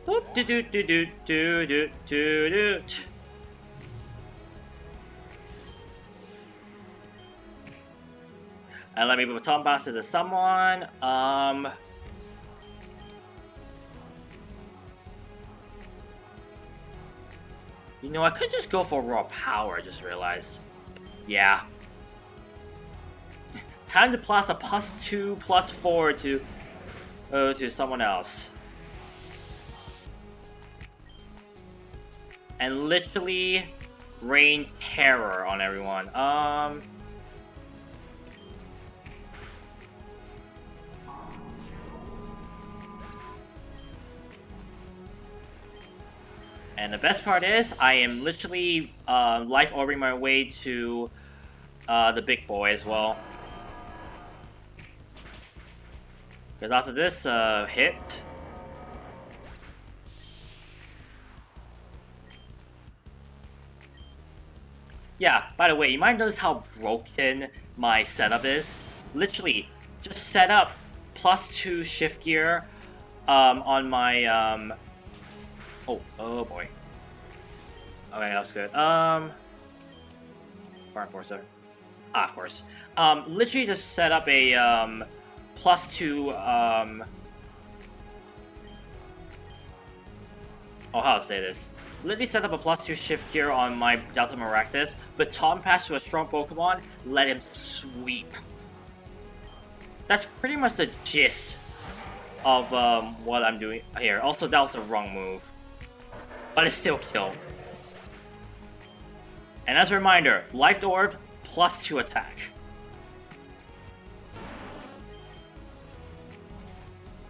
Boop do do do do do do do do. And let me baton pass it to someone. You know, I could just go for raw power, I just realized. Yeah. Time to pass a +2, +4 to someone else. And literally rain terror on everyone. And the best part is, I am literally life orbing my way to the big boy as well. Because after this hit... Yeah, by the way, you might notice how broken my setup is. Literally, just set up +2 shift gear on my oh boy. Okay, that's good. Fire Enforcer. Ah, of course. Literally just set up a +2 oh, how to say this? Literally set up a +2 shift gear on my Delta Maractus, but Tom Pass to a strong Pokemon, let him sweep. That's pretty much the gist of what I'm doing here. Also, that was the wrong move, but it still killed. And as a reminder, Life Orb +2 attack.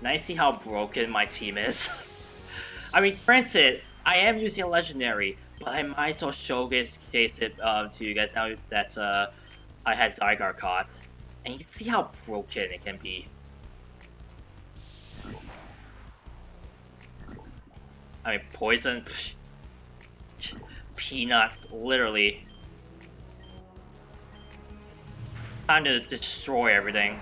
Now you see how broken my team is. I mean, granted, I am using a legendary, but I might as well showcase it to you guys now that I had Zygarde caught. And you can see how broken it can be. I mean, poison, peanuts, literally. Time to destroy everything.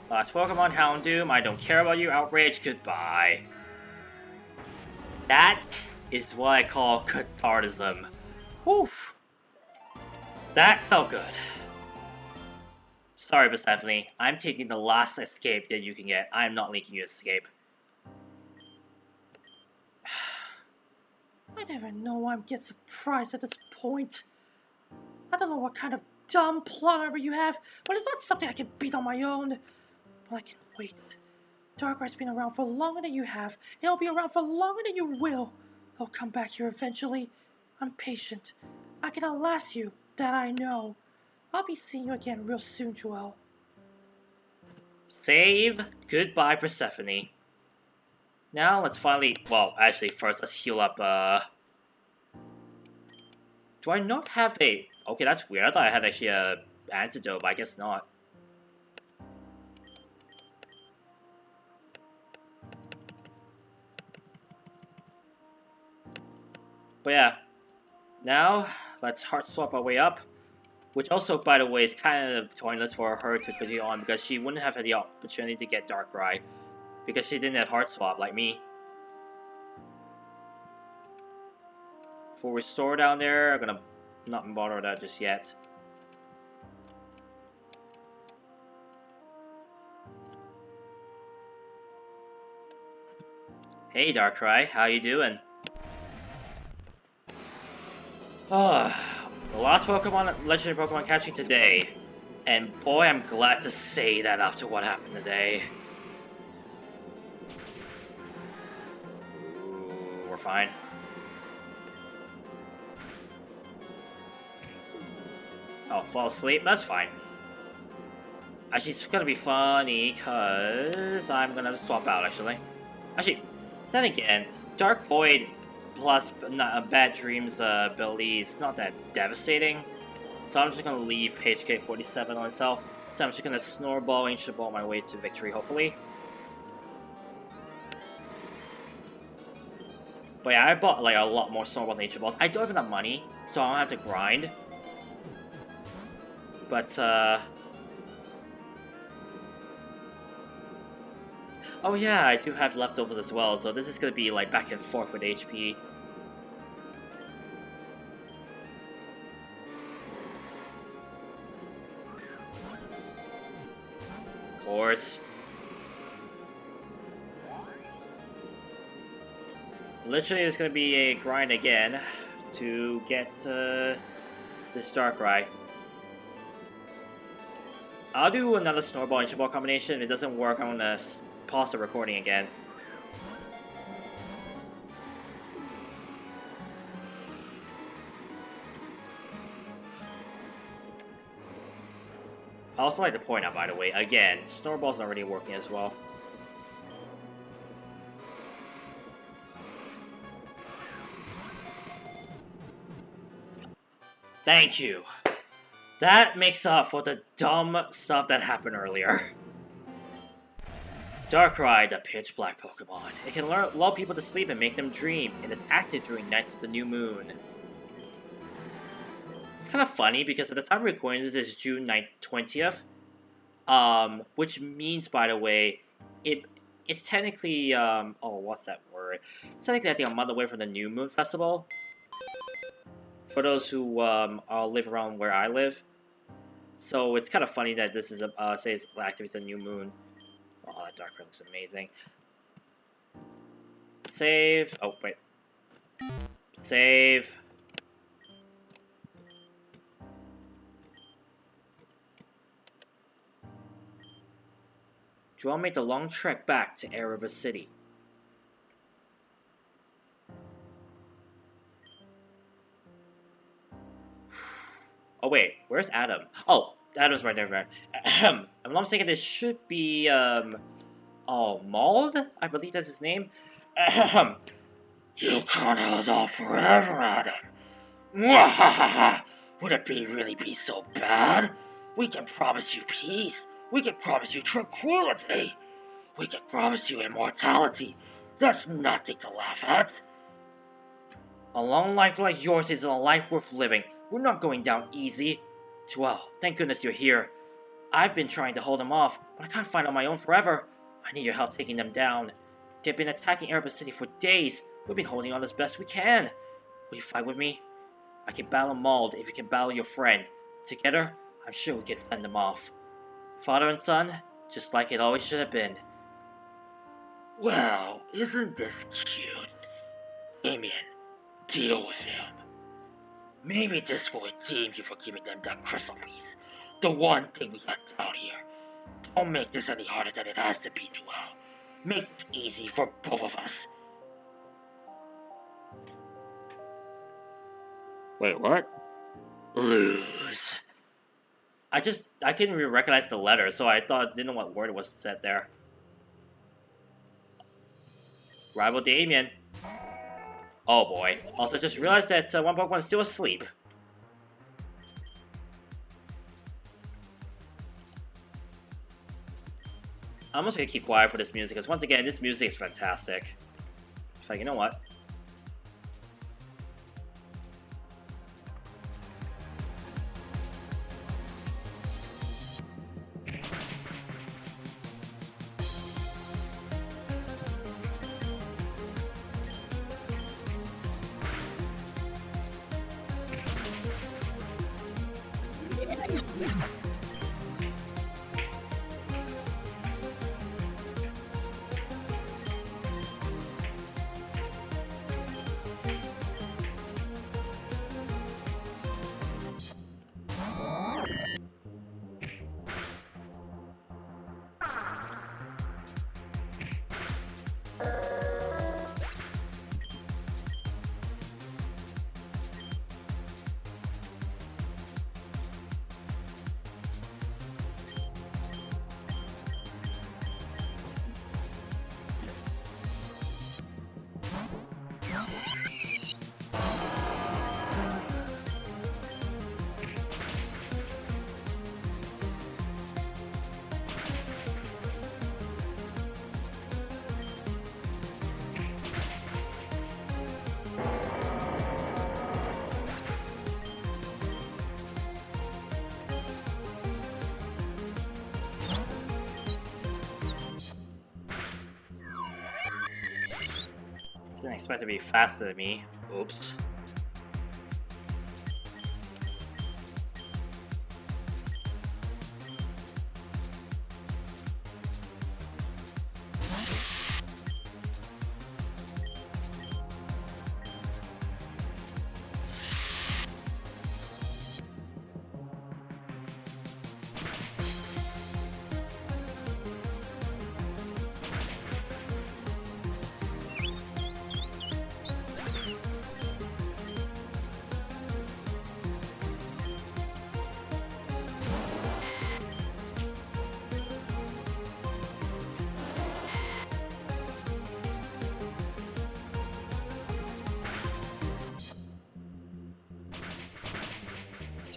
Last Pokemon, Houndoom, I don't care about you, Outrage, goodbye. That is what I call cathartism. Woof. That felt good. Sorry, Persephone, I'm taking the last escape that you can get. I am not letting you escape. I never know why I'm getting surprised at this point. I don't know what kind of dumb plot armor you have, but it's not something I can beat on my own. But I can wait. Darkrai's been around for longer than you have, and it'll be around for longer than you will. He'll come back here eventually. I'm patient. I can outlast you, that I know. I'll be seeing you again real soon, Joel. Save. Goodbye, Persephone. Now let's finally... Well, actually, first let's heal up, Do I not have a... Okay, that's weird. I thought I had actually a antidote, but I guess not. But yeah, now let's heart swap our way up, which also, by the way, is kind of pointless for her to continue on because she wouldn't have had the opportunity to get Darkrai because she didn't have heart swap like me. For restore down there, I'm gonna not bother that just yet. Hey Darkrai, how you doing? Oh, the last Pokemon, legendary Pokemon catching today. And boy, I'm glad to say that after what happened today. Ooh, we're fine. Oh, fall asleep? That's fine. Actually, it's gonna be funny, cause I'm gonna swap out, actually. Actually, then again, Dark Void plus Bad Dreams ability is not that devastating. So I'm just gonna leave HK47 on itself. So I'm just gonna Snorball, Ancient Ball my way to victory, hopefully. But yeah, I bought like a lot more Snorballs and Ancient Balls. I don't have enough money, so I don't have to grind. But oh yeah, I do have leftovers as well, so this is gonna be like back and forth with HP. Of course. Literally, it's gonna be a grind again to get this Darkrai. I'll do another Snorball Ancient Ball combination. If it doesn't work, I'm gonna pause the recording again. I also like to point out, by the way, again, Snorball's not really working as well. Thank you. That makes up for the dumb stuff that happened earlier. Darkrai, the pitch black Pokemon. It can lull people to sleep and make them dream. It is active during nights of the new moon. It's kind of funny because at the time we're recording this is June 20th. Which means, by the way, it's technically, oh, what's that word? It's technically, I think, a month away from the New Moon Festival. For those who live around where I live. So it's kind of funny that this is say it's active as a new moon. Oh, that Darkrai looks amazing. Save. Oh, wait. Save. Joel made the long trek back to Erebus City. Oh wait, where's Adam? Oh, Adam's right there, right. I'm not mistaken, this should be, oh, Mauled? I believe that's his name. You can't hold off forever, Adam. Would it really be so bad? We can promise you peace. We can promise you tranquility. We can promise you immortality. That's nothing to laugh at. A long life like yours is a life worth living. We're not going down easy. Joel, thank goodness you're here. I've been trying to hold them off, but I can't fight on my own forever. I need your help taking them down. They've been attacking Erebus City for days. We've been holding on as best we can. Will you fight with me? I can battle Mauled if you can battle your friend. Together, I'm sure we can fend them off. Father and son, just like it always should have been. Well, isn't this cute? Damian, deal with him. Maybe this will redeem you for giving them that crystal piece. The one thing we got down here. Don't make this any harder than it has to be, Joel. Make this easy for both of us. Wait, what? Lose. I couldn't even recognize the letter, so I didn't know what word was said there. Rival Damian. Oh boy. Also just realized that one Pokemon is still asleep. I'm just gonna keep quiet for this music, because once again, this music is fantastic. In fact, you know what? Didn't expect to be faster than me. Oops.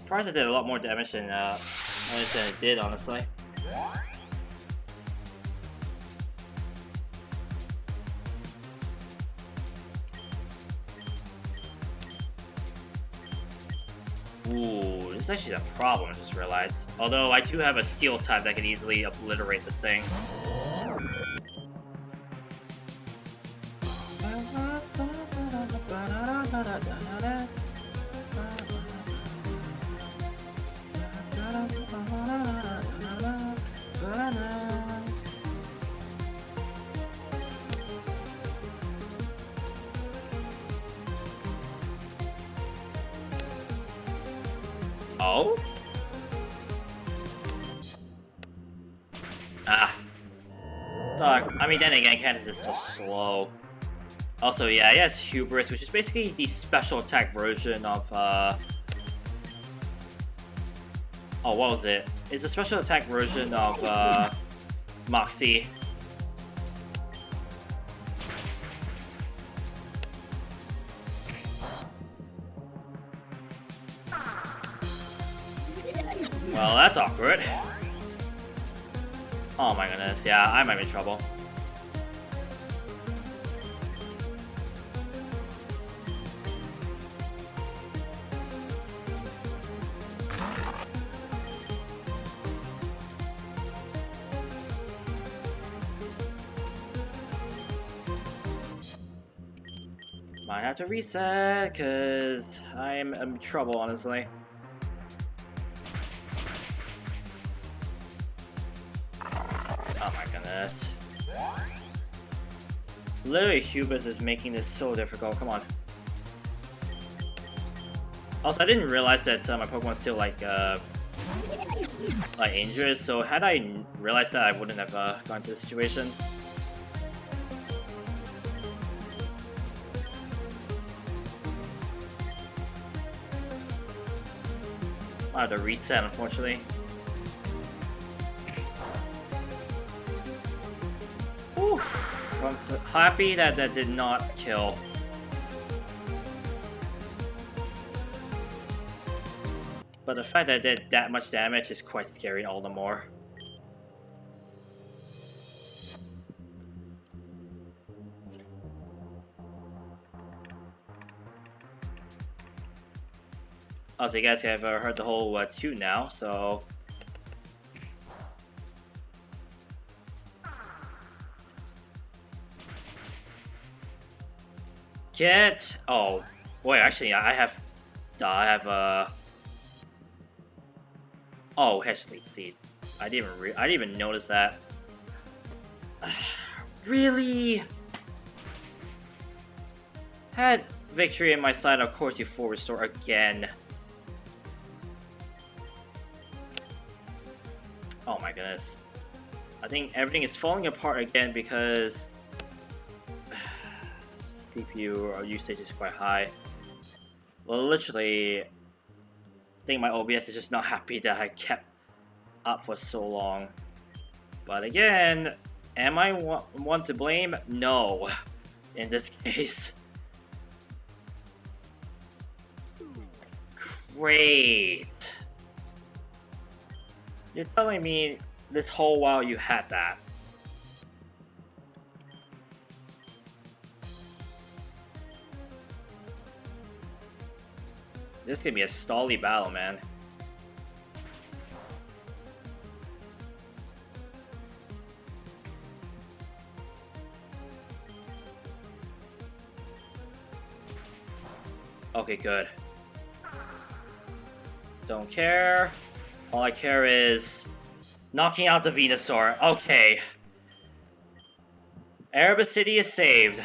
surprised it did a lot more damage than it did, honestly. Ooh, this is actually a problem, I just realized. Although I do have a steel type that can easily obliterate this thing. Oh? Ah. Dog. I mean, then again, Kanto is so slow. Also, yeah, he has Hubris, which is basically the special attack version of, oh, what was it? It's a special attack version of, Moxie. Well, that's awkward. Oh my goodness, yeah, I might be in trouble. Might have to reset, because I'm in trouble, honestly. Oh my goodness. Literally, Hubris is making this so difficult. Come on. Also, I didn't realize that my Pokemon's still like injured. So had I realized that, I wouldn't have gone to the situation. I have to reset, unfortunately. Oof, I'm so happy that that did not kill. But the fact that it did that much damage is quite scary all the more. Also, you guys have heard the whole tune now, so... Get... Oh, wait, actually, I have... Oh, actually, see, I didn't even notice that. Really? Had victory in my side, of course you full restore again. Oh my goodness. I think everything is falling apart again because CPU usage is quite high. Well, literally, I think my OBS is just not happy that I kept up for so long. But again, am I one to blame? No, in this case. Great. You're telling me this whole while you had that? This is gonna be a stally battle, man. Okay, good. Don't care. All I care is knocking out the Venusaur. Okay. Erebus City is saved.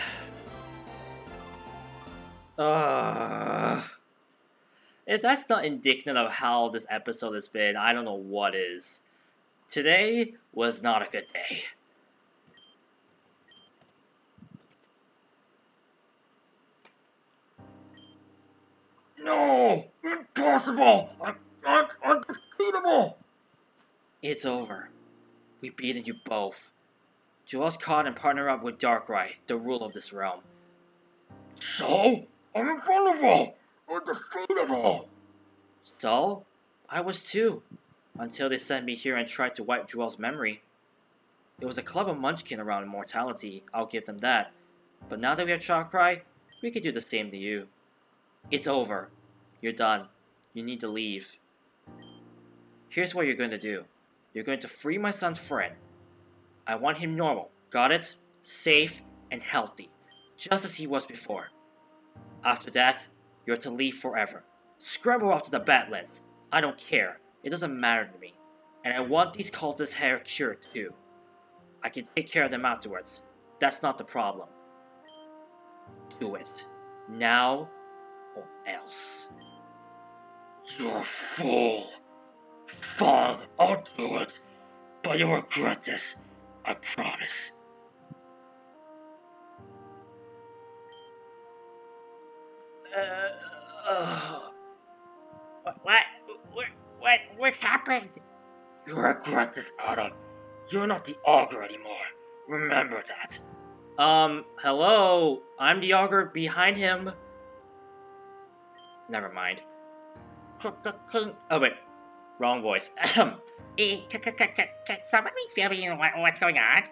If that's not indicative of how this episode has been, I don't know what is. Today was not a good day. No! Impossible! I'm undefeatable! It's over. We've beaten you both. Joel's caught and partner up with Darkrai, the ruler of this realm. So? I'm invulnerable! Undefeatable! So, I was too, until they sent me here and tried to wipe Joel's memory. It was a clever munchkin around immortality, I'll give them that. But now that we have Darkrai, we could do the same to you. It's over. You're done. You need to leave. Here's what you're going to do. You're going to free my son's friend. I want him normal, got it? Safe and healthy, just as he was before. After that, you're to leave forever. Scramble off to the Badlands. I don't care. It doesn't matter to me. And I want these cultists' hair cured too. I can take care of them afterwards. That's not the problem. Do it. Now or else. You're a fool. Fine, I'll do it. But you'll regret this. I promise. What happened? You regret this, Adam. You're not the Augur anymore. Remember that. Hello? I'm the augur behind him. Never mind. Oh, wait. Wrong voice. Somebody fill me in what's going on?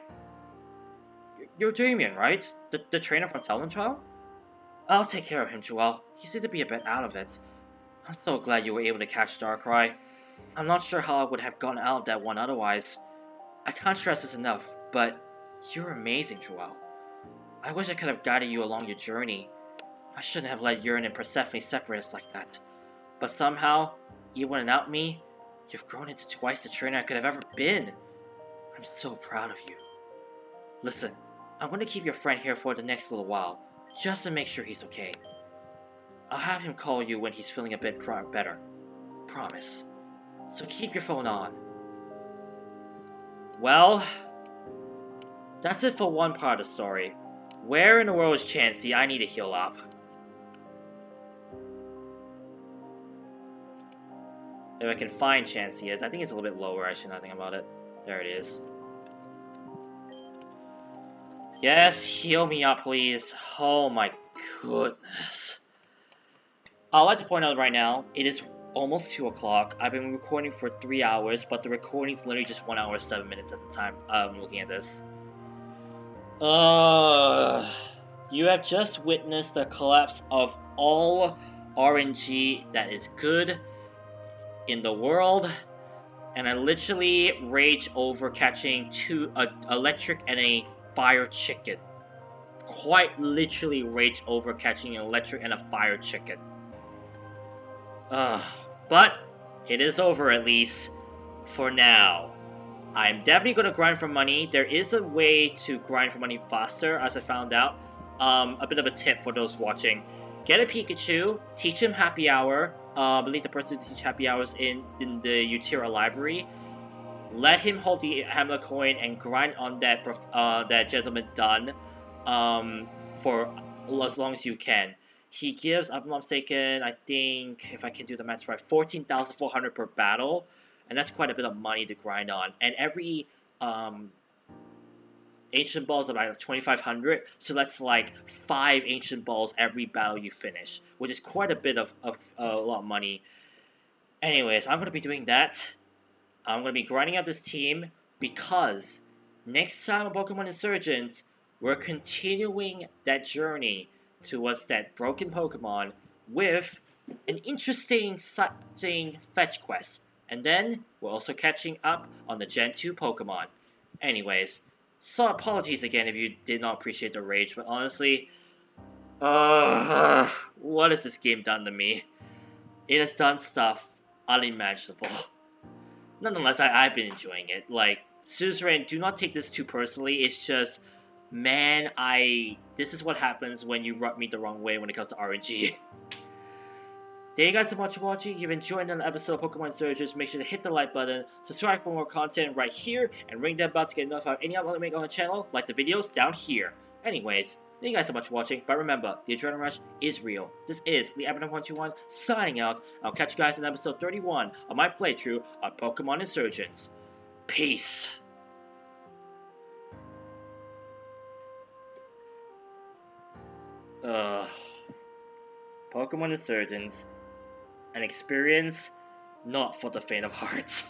You're Damian, right? The trainer from Talon Trial? I'll take care of him, Joel. He seems to be a bit out of it. I'm so glad you were able to catch Darkrai. I'm not sure how I would have gotten out of that one otherwise. I can't stress this enough, but you're amazing, Joel. I wish I could have guided you along your journey. I shouldn't have let Urine and Persephone separate us like that. But somehow, even without me, you've grown into twice the trainer I could have ever been. I'm so proud of you. Listen, I'm going to keep your friend here for the next little while, just to make sure he's okay. I'll have him call you when he's feeling a bit better. Promise. So keep your phone on. Well, that's it for one part of the story. Where in the world is Chansey? I need to heal up. If I can find Chansey is. I think it's a little bit lower, actually, now think about it. There it is. Yes, heal me up, please. Oh my goodness. I'd like to point out right now, it is almost 2 o'clock. I've been recording for 3 hours, but the recording's literally just 1 hour 7 minutes at the time I'm looking at this. You have just witnessed the collapse of all RNG that is good in the world, and I literally rage over catching an electric and a fire chicken. Quite literally rage over catching an electric and a fire chicken. But it is over, at least for now. I'm definitely going to grind for money. There is a way to grind for money faster, as I found out. A bit of a tip for those watching. Get a Pikachu, teach him Happy Hour. I believe the person to teach Happy Hours in the Utira library. Let him hold the Hamlet coin and grind on that gentleman done for as long as you can. He gives, if I'm not mistaken, I think, if I can do the math right, 14,400 per battle. And that's quite a bit of money to grind on. And every Ancient Balls is about 2,500. So that's like 5 Ancient Balls every battle you finish. Which is quite a bit of a lot of money. Anyways, I'm going to be doing that. I'm going to be grinding out this team. Because next time on Pokemon Insurgence, we're continuing that journey towards that broken Pokemon with an interesting fetch quest. And then, we're also catching up on the Gen 2 Pokemon. Anyways, so apologies again if you did not appreciate the rage, but honestly, what has this game done to me? It has done stuff unimaginable. Nonetheless, I've been enjoying it. Like, Suzerain, do not take this too personally, it's just, man, this is what happens when you rub me the wrong way when it comes to RNG. Thank you guys so much for watching. If you've enjoyed another episode of Pokemon Insurgence, make sure to hit the like button, subscribe for more content right here, and ring that bell to get notified of any upload I make on the channel, like the videos down here. Anyways, thank you guys so much for watching, but remember, the adrenaline rush is real. This is the Aberdeen121 signing out. I'll catch you guys in episode 31 of my playthrough of Pokemon Insurgence. Peace. Pokemon Insurgence. an experience not for the faint of heart.